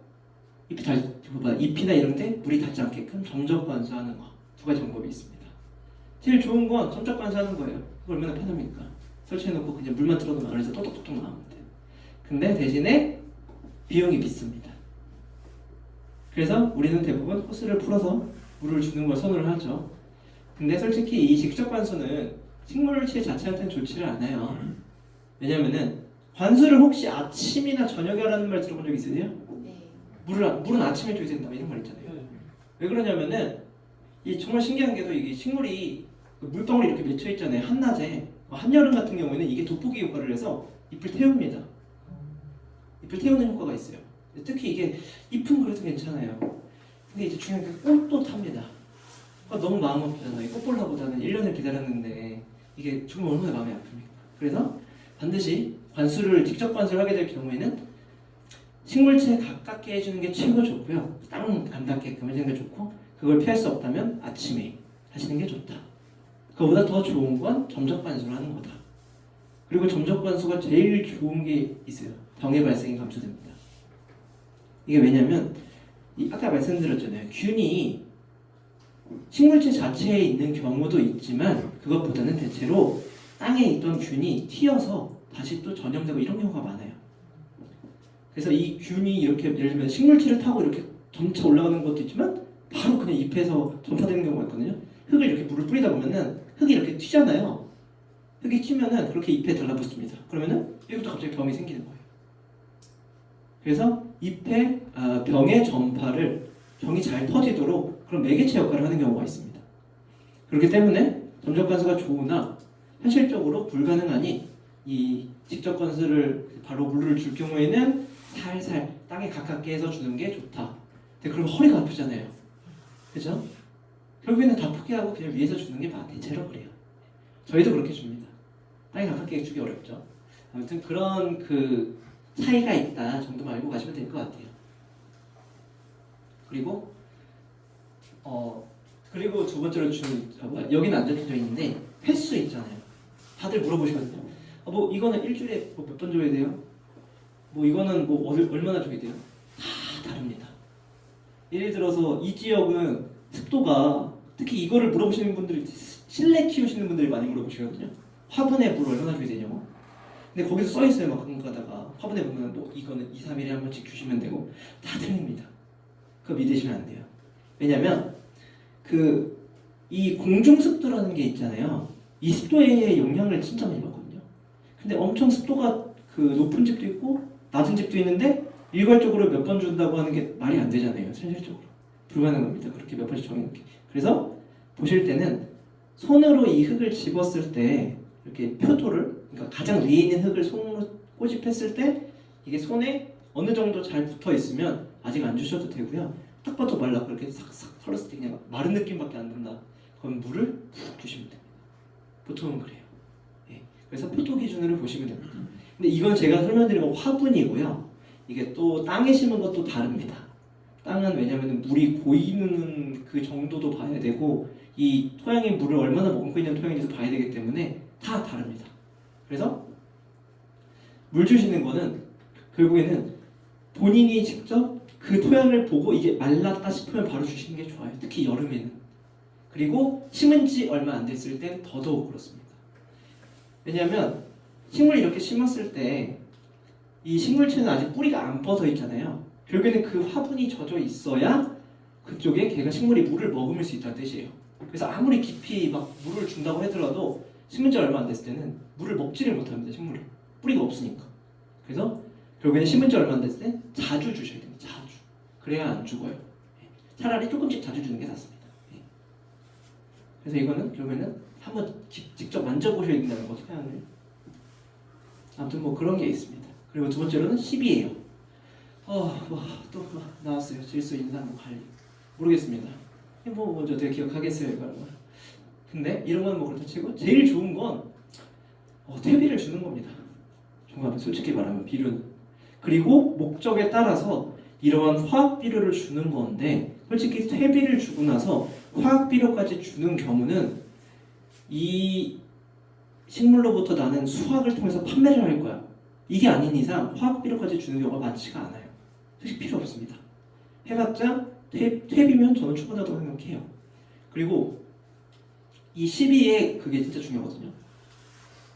잎이나 이런데 물이 닿지 않게끔 점적 관수하는 거. 두 가지 방법이 있습니다. 제일 좋은 건 점적 관수하는 거예요. 그거 얼마나 편합니까? 설치해놓고 그냥 물만 틀어놓으면 안에서 똑똑똑똑 나오면 돼. 근데 대신에 비용이 비쌉니다. 그래서 우리는 대부분 호스를 풀어서 물을 주는 걸 선호를 하죠. 근데 솔직히 이 직접 관수는 식물체 자체한테는 좋지를 않아요. 왜냐면은 관수를 혹시 아침이나 저녁에 하라는 말 들어본 적 있으세요? 네. 물은 아침에 줘야 된다 이런 말 있잖아요. 왜 그러냐면은 이 정말 신기한 게도 이게 식물이 물방울이 이렇게 맺혀 있잖아요. 한낮에 한여름 같은 경우에는 이게 돋보기 효과를 해서 잎을 태웁니다. 잎을 태우는 효과가 있어요. 특히 이게 잎은 그래도 괜찮아요. 근데 이제 중요한 게 꽃도 탑니다. 너무 마음 아프잖아요. 꽃 보려보다는 1년을 기다렸는데 이게 정말 얼마나 마음이 아픕니까? 그래서 반드시 관수를 직접 관수를 하게 될 경우에는 식물체에 가깝게 해주는 게 최고 좋고요. 땅 안 닿게끔 해주는 게 좋고, 그걸 피할 수 없다면 아침에 하시는 게 좋다. 그거보다 더 좋은 건 점적 관수를 하는 거다. 그리고 점적 관수가 제일 좋은 게 있어요. 병의 발생이 감소됩니다. 이게 왜냐면 아까 말씀드렸잖아요. 균이 식물체 자체에 있는 경우도 있지만 그것보다는 대체로 땅에 있던 균이 튀어서 다시 또 전염되고 이런 경우가 많아요. 그래서 이 균이 이렇게 예를 들면 식물체를 타고 이렇게 점차 올라가는 것도 있지만 바로 그냥 잎에서 전파되는 경우가 있거든요. 흙을 이렇게 물을 뿌리다 보면은 흙이 이렇게 튀잖아요. 흙이 튀면은 그렇게 잎에 달라붙습니다. 그러면은 여기부터 갑자기 병이 생기는 거예요. 그래서 잎에 병의 전파를 병이 잘 터지도록 그런 매개체 역할을 하는 경우가 있습니다. 그렇기 때문에 점적 관수가 좋으나 현실적으로 불가능하니 이 직접 관수를 바로 물을 줄 경우에는 살살 땅에 가깝게 해서 주는 게 좋다. 근데 그러면 허리가 아프잖아요. 그죠? 결국에는 다 포기하고 그냥 위에서 주는 게 대체로 그래요. 저희도 그렇게 줍니다. 땅에 가깝게 주기 어렵죠. 아무튼 그런 그 차이가 있다 정도만 알고 가시면 될 것 같아요. 그리고 두 번째로 여기는 안 적혀져 있는데 횟수 있잖아요. 다들 물어보시거든요. 뭐 이거는 일주일에 몇 번 줘야 돼요? 뭐 이거는 뭐 얼마나 줘야 돼요? 다 다릅니다. 예를 들어서 이 지역은 습도가 특히 이거를 물어보시는 분들이 실내 키우시는 분들이 많이 물어보시거든요. 화분에 물 얼마나 줘야 되냐고. 근데 거기서 써 있어요. 막 가끔 가다가 화분에 보면 뭐 이거는 2, 3일에 한 번씩 주시면 되고 다 틀립니다. 그거 믿으시면 안 돼요. 왜냐면 이 공중 습도라는 게 있잖아요. 이 습도에 영향을 진짜 많이 받거든요. 근데 엄청 습도가 높은 집도 있고 낮은 집도 있는데 일괄적으로 몇 번 준다고 하는 게 말이 안 되잖아요. 현실적으로 불가능합니다. 그렇게 몇 번씩 정해놓는 게. 그래서 보실 때는 손으로 이 흙을 집었을 때 이렇게 표도를, 그러니까 가장 위에 있는 흙을 손으로 꼬집했을 때 이게 손에 어느 정도 잘 붙어 있으면 아직 안 주셔도 되고요. 딱 봐도 말라 그렇게 싹싹 털었을 때 그냥 마른 느낌밖에 안 든다. 그럼 물을 푹 주시면 됩니다. 보통은 그래요. 예. 그래서 표도 기준으로 보시면 됩니다. 근데 이건 제가 설명드린 건 화분이고요. 이게 또 땅에 심은 것도 다릅니다. 땅은 왜냐면 물이 고이는 그 정도도 봐야 되고 이 토양이 물을 얼마나 머금고 있는 토양인지도 봐야 되기 때문에 다 다릅니다. 그래서 물 주시는 거는 결국에는 본인이 직접 그 토양을 보고 이게 말랐다 싶으면 바로 주시는 게 좋아요. 특히 여름에는. 그리고 심은 지 얼마 안 됐을 땐 더더욱 그렇습니다. 왜냐하면 식물 이렇게 심었을 때 이 식물체는 아직 뿌리가 안 뻗어 있잖아요. 결국에는 그 화분이 젖어 있어야 그쪽에 걔가 식물이 물을 머금을 수 있다는 뜻이에요. 그래서 아무리 깊이 막 물을 준다고 하더라도 심은 지 얼마 안 됐을 때는 물을 먹지를 못합니다. 식물이 뿌리가 없으니까. 그래서 결국에는 심은 지 얼마 안 됐을 때 자주 주셔야 됩니다. 자주. 그래야 안 죽어요. 차라리 조금씩 자주 주는 게 낫습니다. 그래서 이거는 결국에는 한번 직접 만져보셔야 된다는 거, 토양을. 아무튼 뭐 그런 게 있습니다. 그리고 두 번째로는 10이에요. 또 나왔어요. 질소, 인산, 관리. 모르겠습니다. 뭐 먼저 어떻게 기억하겠어요, 이거는. 근데 이런 건 뭐 그렇다 치고 제일 좋은 건 퇴비를 주는 겁니다. 정말 솔직히 말하면 비료는. 그리고 목적에 따라서 이러한 화학 비료를 주는 건데 솔직히 퇴비를 주고 나서 화학 비료까지 주는 경우는 이 식물로부터 나는 수확을 통해서 판매를 할 거야. 이게 아닌 이상 화학 비료까지 주는 경우가 많지가 않아요. 솔직히 필요 없습니다. 해봤자 퇴비면 저는 충분하다고 생각해요. 그리고 이 12의 그게 진짜 중요하거든요.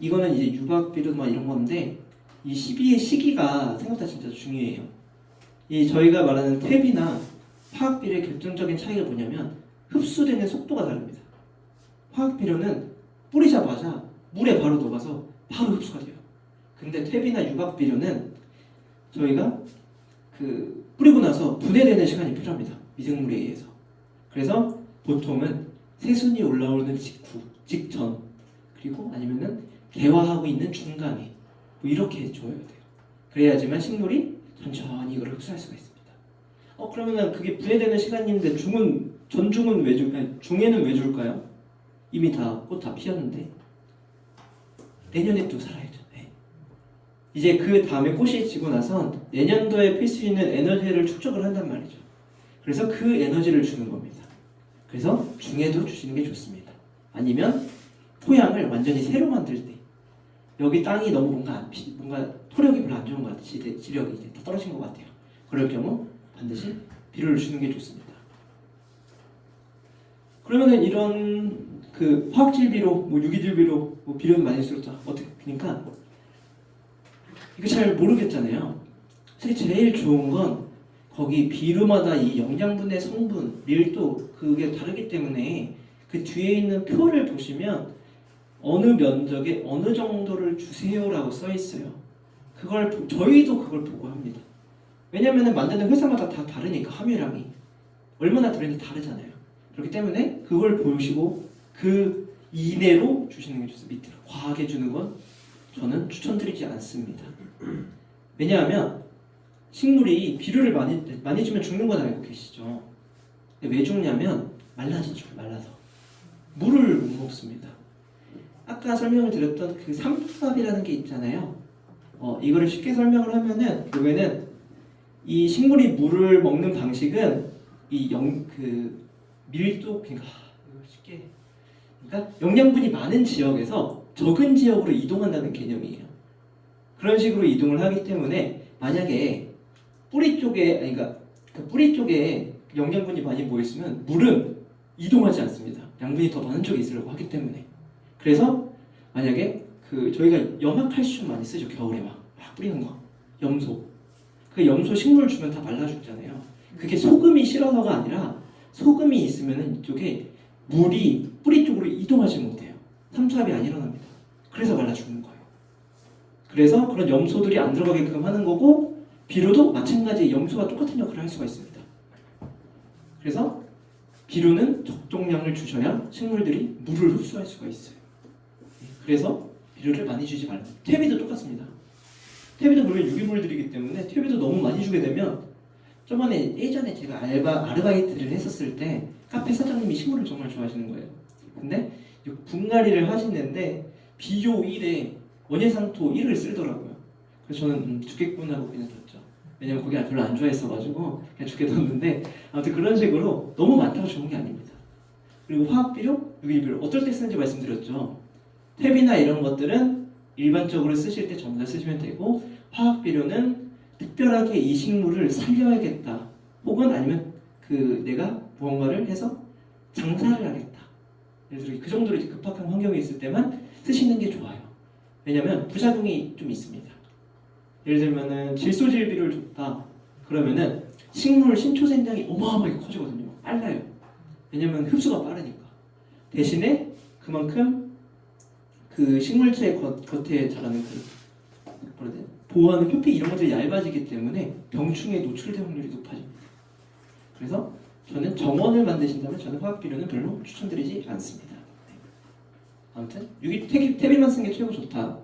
이거는 이제 유박비료 막 이런 건데 이 12의 시기가 생각보다 진짜 중요해요. 이 저희가 말하는 퇴비나 화학비료의 결정적인 차이가 뭐냐면 흡수되는 속도가 다릅니다. 화학비료는 뿌리자마자 물에 바로 녹아서 바로 흡수가 돼요. 근데 퇴비나 유박비료는 저희가 그 뿌리고 나서 분해되는 시간이 필요합니다. 미생물에 의해서. 그래서 보통은 새순이 올라오는 직전, 그리고 아니면은 개화하고 있는 중간에 뭐 이렇게 줘야 돼요. 그래야지만 식물이 천천히 이걸 흡수할 수가 있습니다. 그러면은 그게 분해되는 시간인데 전중은 왜 중에는 왜 줄까요? 이미 꽃 다 피었는데 내년에 또 살아야죠. 네. 이제 그 다음에 꽃이 지고 나선 내년도에 필 수 있는 에너지를 축적을 한단 말이죠. 그래서 그 에너지를 주는 겁니다. 그래서 중에도 주시는 게 좋습니다. 아니면 토양을 완전히 새로 만들 때 여기 땅이 너무 뭔가 토력이 별로 안 좋은 것 같아요. 지력이 이제 다 떨어진 것 같아요. 그럴 경우 반드시 비료를 주는 게 좋습니다. 그러면은 이런 그 화학질 비료, 뭐 유기질 비료, 뭐 비료는 많이 쓰였죠. 그러니까 이거 잘 모르겠잖아요. 사실 제일 좋은 건 거기 비료마다 이 영양분의 성분, 밀도 그게 다르기 때문에 그 뒤에 있는 표를 보시면 어느 면적에 어느 정도를 주세요라고 써 있어요. 저희도 그걸 보고 합니다. 왜냐면은 만드는 회사마다 다 다르니까 함유량이 얼마나 들어있는지 다르잖아요. 그렇기 때문에 그걸 보시고 그 이내로 주시는 게 좋습니다. 밑으로 과하게 주는 건 저는 추천드리지 않습니다. 왜냐하면 식물이 비료를 많이 주면 죽는 건 알고 계시죠? 근데 왜 죽냐면 말라서 물을 못 먹습니다. 아까 설명을 드렸던 그 삼투압이라는 게 있잖아요. 이거를 쉽게 설명을 하면은 요게는 이 식물이 물을 먹는 방식은 밀도 그러니까 영양분이 많은 지역에서 적은 지역으로 이동한다는 개념이에요. 그런 식으로 이동을 하기 때문에 만약에 뿌리 쪽에 영양분이 많이 모여 있으면 물은 이동하지 않습니다. 양분이 더 많은 쪽에 있으려고 하기 때문에. 그래서 만약에 저희가 염화칼슘 많이 쓰죠. 겨울에 막 뿌리는 거. 염소. 그 염소 식물 주면 다 말라 죽잖아요. 그게 소금이 싫어서가 아니라 소금이 있으면은 이쪽에 물이 뿌리 쪽으로 이동하지 못해요. 삼투압이 안 일어납니다. 그래서 말라 죽는 거예요. 그래서 그런 염소들이 안 들어가게끔 하는 거고 비료도 마찬가지 염소와 똑같은 역할을 할 수가 있습니다. 그래서 비료는 적정량을 주셔야 식물들이 물을 흡수할 수가 있어요. 그래서 비료를 많이 주지 말고 퇴비도 똑같습니다. 퇴비도 그러면 유기물들이기 때문에 퇴비도 너무 많이 주게 되면 예전에 제가 아르바이트를 했었을 때 카페 사장님이 식물을 정말 좋아하시는 거예요. 근데 분갈이를 하시는데 비료 1에 원예상토 1을 쓰더라고요. 그래서 저는 죽겠구나 하고 그냥 뒀죠. 왜냐면 거기 별로 안 좋아했어가지고 그냥 죽게 뒀는데 아무튼 그런 식으로 너무 많다고 좋은 게 아닙니다. 그리고 화학비료, 유기비료 어떨 때 쓰는지 말씀드렸죠. 퇴비나 이런 것들은 일반적으로 쓰실 때 전부 다 쓰시면 되고 화학비료는 특별하게 이 식물을 살려야겠다 혹은 아니면 내가 무언가를 해서 장사를 하겠다 예를 들어 그 정도로 급박한 환경이 있을 때만 쓰시는 게 좋아요. 왜냐면 부작용이 좀 있습니다. 예를 들면은 질소질비를 줬다 그러면은 식물 신초생장이 어마어마하게 커지거든요. 빨라요. 왜냐면 흡수가 빠르니까. 대신에 그만큼 그 식물체 겉에 자라는 보호하는 표피 이런 것들이 얇아지기 때문에 병충해에 노출될 확률이 높아집니다. 그래서 저는 정원을 만드신다면 저는 화학비료는 별로 추천드리지 않습니다. 아무튼 퇴비만 쓴 게 최고 좋다.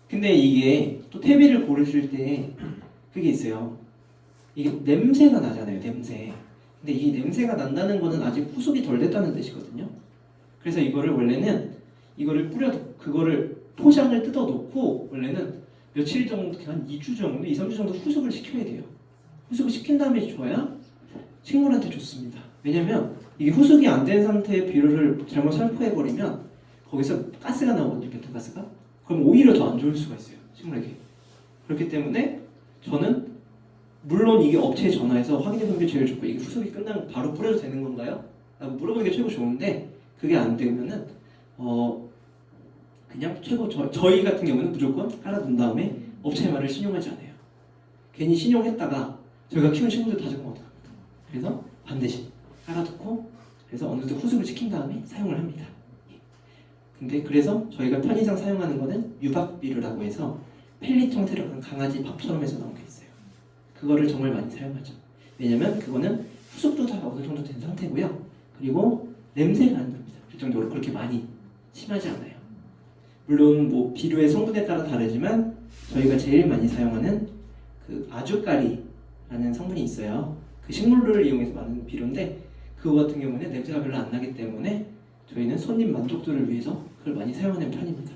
근데 이게 또 퇴비를 고르실 때 그게 있어요. 이게 냄새가 나잖아요. 냄새. 근데 이 냄새가 난다는 거는 아직 후숙이 덜 됐다는 뜻이거든요. 그래서 원래는 이거를 그거를 포장을 뜯어 놓고 원래는 며칠 정도, 한 2주 정도, 2, 3주 정도 후숙을 시켜야 돼요. 후숙을 시킨 다음에 줘야 식물한테 좋습니다. 왜냐면 이게 후숙이 안 된 상태의 비료를 잘못 살포해버리면 거기서 가스가 나오거든요. 베타가스가. 그럼 오히려 더 안 좋을 수가 있어요. 식물에게. 그렇기 때문에 저는 물론 이게 업체에 전화해서 확인해보는 게 제일 좋고 이게 후속이 끝나면 바로 뿌려도 되는 건가요? 라고 물어보는 게 최고 좋은데 그게 안 되면은 그냥 최고 저희 같은 경우는 무조건 깔아둔 다음에 업체의 말을 신용하지 않아요. 괜히 신용했다가 저희가 키운 식물들 다 죽으면 어떡합니까? 그래서 반드시 깔아두고 그래서 어느 정도 후숙을 시킨 다음에 사용을 합니다. 근데 그래서 저희가 편의상 사용하는 거는 유박비료라고 해서 펠릿 형태로 강아지 밥처럼 해서 나온 게 있어요. 그거를 정말 많이 사용하죠. 왜냐면 그거는 후숙도 다 어느 정도 된 상태고요. 그리고 냄새가 안 납니다. 그 정도로 그렇게 많이 심하지 않아요. 물론 뭐 비료의 성분에 따라 다르지만 저희가 제일 많이 사용하는 그 아주까리라는 성분이 있어요. 그 식물을 이용해서 만든 비료인데 그거 같은 경우는 냄새가 별로 안 나기 때문에 저희는 손님 만족도를 위해서 그걸 많이 사용하는 편입니다.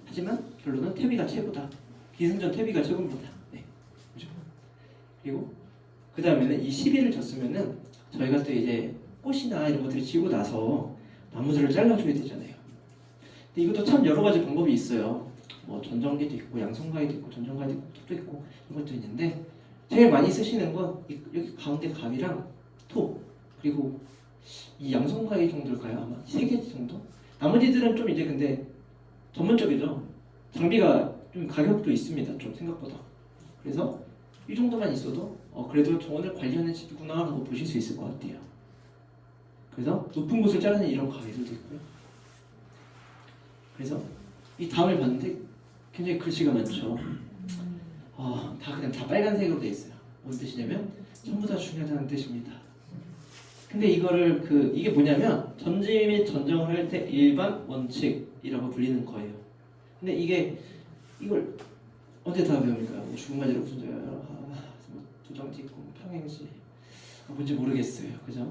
하지만 결론은 퇴비가 최고다. 기승전 퇴비가 최고입니다. 네. 그렇죠? 그리고 그 다음에는 이 시비를 줬으면은 저희가 또 이제 꽃이나 이런 것들이 지고 나서 나무들을 잘라줘야 되잖아요. 근데 이것도 참 여러 가지 방법이 있어요. 뭐 전정기도 있고 양성가위도 있고 전정가위도 있고 톱도 있고 이것도 있는데 제일 많이 쓰시는 건 여기 가운데 가위랑 톱 그리고 이 양성가위 정도일까요? 아마 3개 정도? 나머지들은 좀 이제 근데 전문적이죠. 장비가 좀 가격도 있습니다. 좀 생각보다. 그래서 이 정도만 있어도 그래도 정원을 관리하는 집이구나 라고 보실 수 있을 것 같아요. 그래서 높은 곳을 자르는 이런 가위들도 있고요. 그래서 이 다음을 봤는데 굉장히 글씨가 많죠. 다 빨간색으로 돼 있어요. 무슨 뜻이냐면 전부 다 중요하다는 뜻입니다. 근데 이거를 이게 뭐냐면 전지 및 전정을 할 때 일반 원칙이라고 불리는 거예요. 근데 이걸 언제 다 배웁니까? 죽은 가지로 무슨 도장지구, 평행시 뭔지 모르겠어요. 그죠?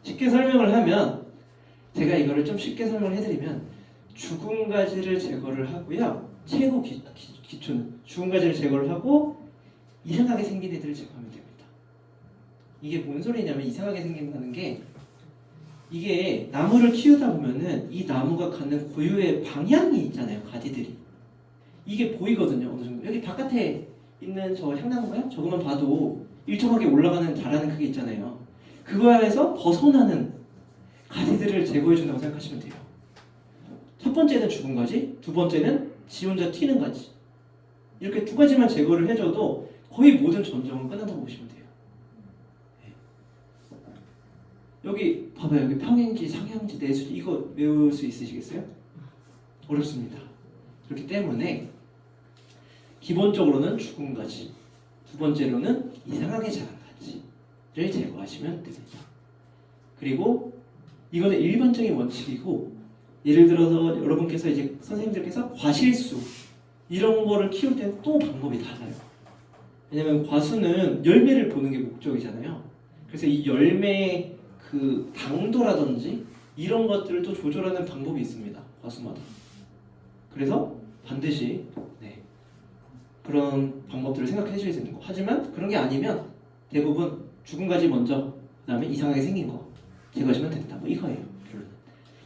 쉽게 설명을 하면 제가 이거를 좀 쉽게 설명을 해드리면 죽은 가지를 제거를 하고요. 최고 기초는 죽은 가지를 제거를 하고 이상하게 생긴 애들을 제거하면 됩니다. 이게 뭔 소리냐면 이상하게 생긴다는 게 이게 나무를 키우다 보면은 이 나무가 갖는 고유의 방향이 있잖아요. 가지들이 이게 보이거든요. 어느 정도 여기 바깥에 있는 저 향나무가요? 저것만 봐도 일정하게 올라가는 자라는 그게 있잖아요. 그거에서 벗어나는 가지들을 제거해준다고 생각하시면 돼요. 첫 번째는 죽은 가지, 두 번째는 지 혼자 튀는 가지. 이렇게 두 가지만 제거를 해줘도 거의 모든 전정은 끝난다고 보시면 돼요. 네. 여기 봐봐요. 여기 평행지, 상향지, 내수지 이거 외울 수 있으시겠어요? 어렵습니다. 그렇기 때문에 기본적으로는 죽은 가지, 두 번째로는 이상하게 자란 가지를 제거하시면 됩니다. 그리고 이거는 일반적인 원칙이고 예를 들어서 여러분께서 이제 선생님들께서 과실수 이런 거를 키울 때는 또 방법이 달라요. 왜냐면 과수는 열매를 보는 게 목적이잖아요. 그래서 이 열매의 그 당도라든지 이런 것들을 또 조절하는 방법이 있습니다. 과수마다. 그래서 반드시 그런 방법들을 생각해 주셔야 되는 거. 하지만 그런 게 아니면 대부분 죽은 가지 먼저 그 다음에 이상하게 생긴 거 제거하시면 된다. 뭐 이거예요.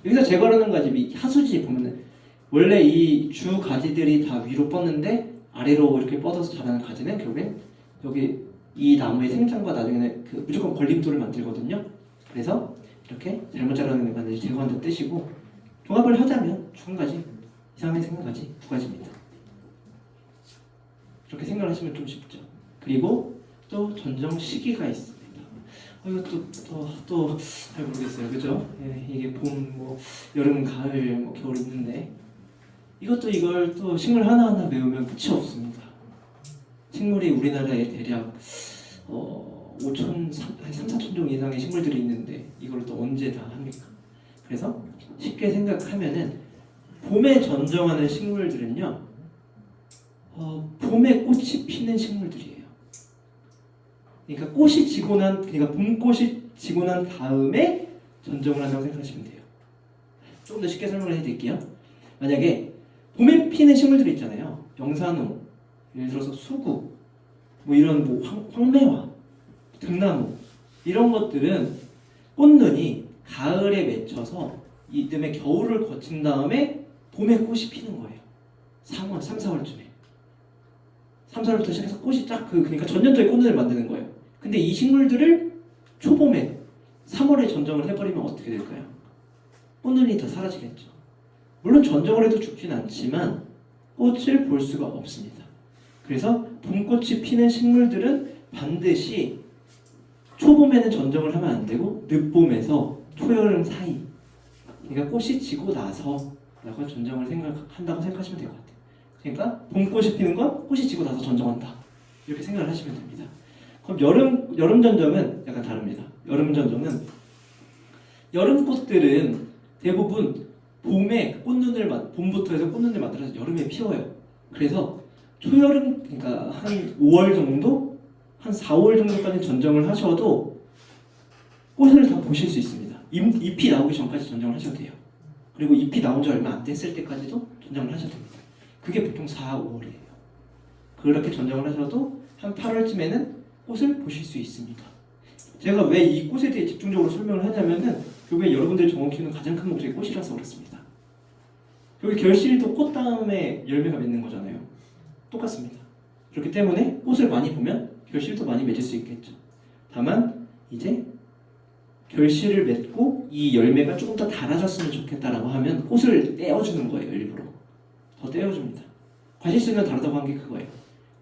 여기서 제거하는 가지 하수지 보면은 원래 이 주 가지들이 다 위로 뻗는데 아래로 이렇게 뻗어서 자라는 가지는 결국엔 여기 이 나무의 생장과 나중에는 무조건 걸림돌을 만들거든요. 그래서 이렇게 잘못 자라는 걸 반드시 제거한다는 뜻이고 종합을 하자면 죽은 가지, 이상하게 생긴 가지 두 가지입니다. 그렇게 생각을 하시면 좀 쉽죠. 그리고 또 전정 시기가 있습니다. 이것도 또 잘 모르겠어요, 그죠? 예, 이게 봄, 뭐 여름, 가을, 뭐 겨울 있는데 이걸 또 식물 하나하나 배우면 끝이 없습니다. 식물이 우리나라에 대략 5천, 3,4천 종 이상의 식물들이 있는데 이걸 또 언제 다 합니까? 그래서 쉽게 생각하면은 봄에 전정하는 식물들은요, 봄에 꽃이 피는 식물들이에요. 그러니까 꽃이 지고 그러니까 봄꽃이 지고 난 다음에 전정을 한다고 생각하시면 돼요. 조금 더 쉽게 설명을 해드릴게요. 만약에 봄에 피는 식물들이 있잖아요. 영산호, 예를 들어서 수국, 뭐 이런 뭐 황매화, 등나무 이런 것들은 꽃눈이 가을에 맺혀서 이듬해 겨울을 거친 다음에 봄에 꽃이 피는 거예요. 3월, 3, 4월쯤에. 3, 4월부터 시작해서 꽃이 쫙 그러니까 전년도에 꽃눈을 만드는 거예요. 근데 이 식물들을 초봄에 3월에 전정을 해버리면 어떻게 될까요? 꽃눈이 다 사라지겠죠. 물론 전정을 해도 죽진 않지만 꽃을 볼 수가 없습니다. 그래서 봄꽃이 피는 식물들은 반드시 초봄에는 전정을 하면 안 되고 늦봄에서 초여름 사이, 그러니까 꽃이 지고 나서라고 전정을 한다고 생각하시면 될 것 같아요. 그러니까 봄꽃이 피는 건 꽃이 지고 나서 전정한다, 이렇게 생각을 하시면 됩니다. 그럼 여름 전정은 약간 다릅니다. 여름 전정은 여름 꽃들은 대부분 봄에 봄부터 해서 꽃눈을 만들어서 여름에 피워요. 그래서 초여름, 그러니까 한 5월 정도, 한 4, 5월 정도까지 전정을 하셔도 꽃을 다 보실 수 있습니다. 잎이 나오기 전까지 전정을 하셔도 돼요. 그리고 잎이 나온 지 얼마 안 됐을 때까지도 전정을 하셔도 됩니다. 그게 보통 4, 5월이에요. 그렇게 전정을 하셔도 한 8월쯤에는 꽃을 보실 수 있습니다. 제가 왜 이 꽃에 대해 집중적으로 설명을 하냐면은 결국에 여러분들이 정원 키우는 가장 큰 목적이 꽃이라서 그렇습니다. 여기 결실도 꽃 다음에 열매가 맺는 거잖아요. 똑같습니다. 그렇기 때문에 꽃을 많이 보면 결실도 많이 맺을 수 있겠죠. 다만 이제 결실을 맺고 이 열매가 조금 더 달아졌으면 좋겠다라고 하면 꽃을 떼어주는 거예요. 일부러 더 떼어줍니다. 과실수는 다르다고 한 게 그거예요.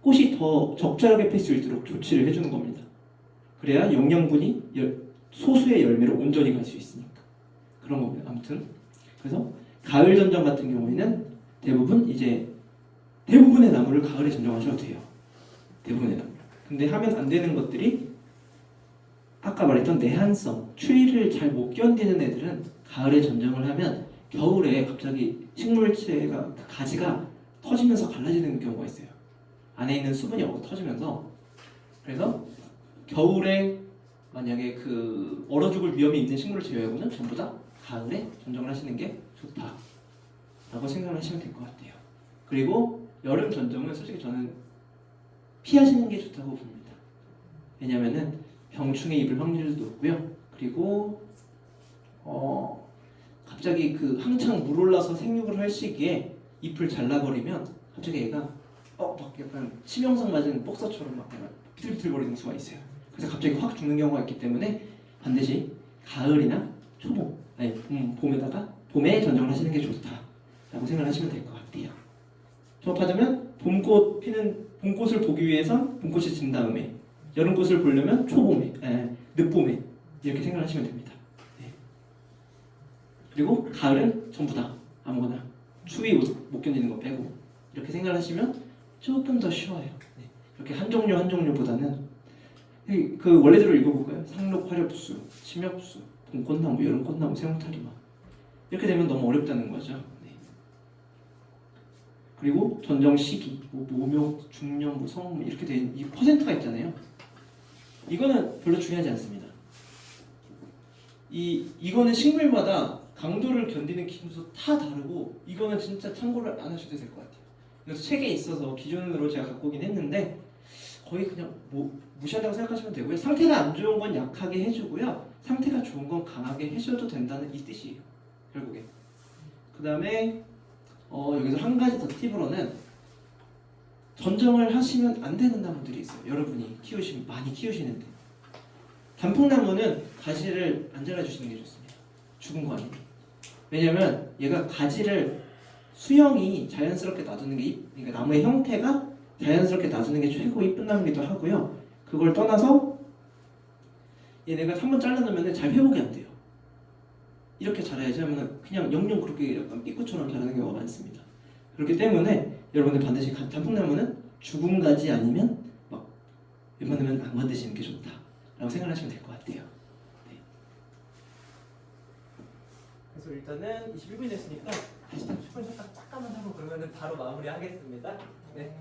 꽃이 더 적절하게 필 수 있도록 조치를 해주는 겁니다. 그래야 영양분이 소수의 열매로 온전히 갈 수 있으니까 그런 겁니다. 아무튼 그래서 가을 전정 같은 경우에는 대부분의 나무를 가을에 전정하셔도 돼요. 대부분의 나무. 근데 하면 안 되는 것들이 아까 말했던 내한성, 추위를 잘 못 견디는 애들은 가을에 전정을 하면 겨울에 갑자기 식물체가 가지가 터지면서 갈라지는 경우가 있어요. 안에 있는 수분이 터지면서. 그래서 겨울에 만약에 얼어 죽을 위험이 있는 식물을 제외하고는 전부 다 가을에 전정을 하시는 게 좋다라고 생각을 하시면 될 것 같아요. 그리고 여름 전정은 솔직히 저는 피하시는 게 좋다고 봅니다. 왜냐면은 병충해 입을 확률도 높고요. 그리고 갑자기 한창 물 올라서 생육을 할 시기에 잎을 잘라버리면 갑자기 얘가 막 약간 치명상 맞은 복서처럼 막 비틀비틀거리는 수가 있어요. 그래서 갑자기 확 죽는 경우가 있기 때문에 반드시 가을이나 초봄, 아니 봄에 전정을 하시는 게 좋다라고 생각하시면 될 것 같아요. 종합하자면 봄꽃을 보기 위해서 봄꽃이 진 다음에 여름꽃을 보려면 늦봄에 이렇게 생각하시면 됩니다. 네. 그리고 가을은 전부 다 아무거나 추위 못 견디는 거 빼고 이렇게 생각하시면 조금 더 쉬워요. 네. 이렇게 한 종류보다는 원래대로 읽어볼까요? 상록, 화렵수, 침엽수, 봄꽃나무, 여름꽃나무, 세몽타리마 이렇게 되면 너무 어렵다는 거죠. 네. 그리고 전정 시기, 모묘, 중년, 성묘 이렇게 된 이 퍼센트가 있잖아요. 이거는 별로 중요하지 않습니다. 이거는 식물마다 강도를 견디는 기준도 다 다르고 이거는 진짜 참고를 안 하셔도 될 것 같아요. 그래서 책에 있어서 기준으로 제가 갖고 오긴 했는데 거의 그냥 무시한다고 생각하시면 되고요. 상태가 안 좋은 건 약하게 해주고요. 상태가 좋은 건 강하게 해줘도 된다는 이 뜻이에요. 결국에. 그 다음에 여기서 한 가지 더 팁으로는 전정을 하시면 안 되는 나무들이 있어요. 여러분이 많이 키우시는데 단풍나무는 가지를 안 잘라주시는 게 좋습니다. 죽은 거 아니에요. 왜냐면 얘가 가지를 수영이 자연스럽게 놔두는 게 그러니까 나무의 형태가 자연스럽게 놔두는 게 최고 이쁜 나무기도 하고요. 그걸 떠나서 얘네가 한번 잘라놓으면 잘 회복이 안 돼요. 이렇게 자라야지 하면 그냥 영영 그렇게 약간 삐꾸처럼 자라는 경우가 많습니다. 그렇기 때문에 여러분들 반드시 단풍나무는 죽은 가지 아니면 웬만하면 안 건드시는 게 좋다라고 생각하시면 될 것 같아요. 네. 그래서 일단은 21분이 됐으니까 다시 10분 잠깐만 하고 그러면 바로 마무리하겠습니다. 네.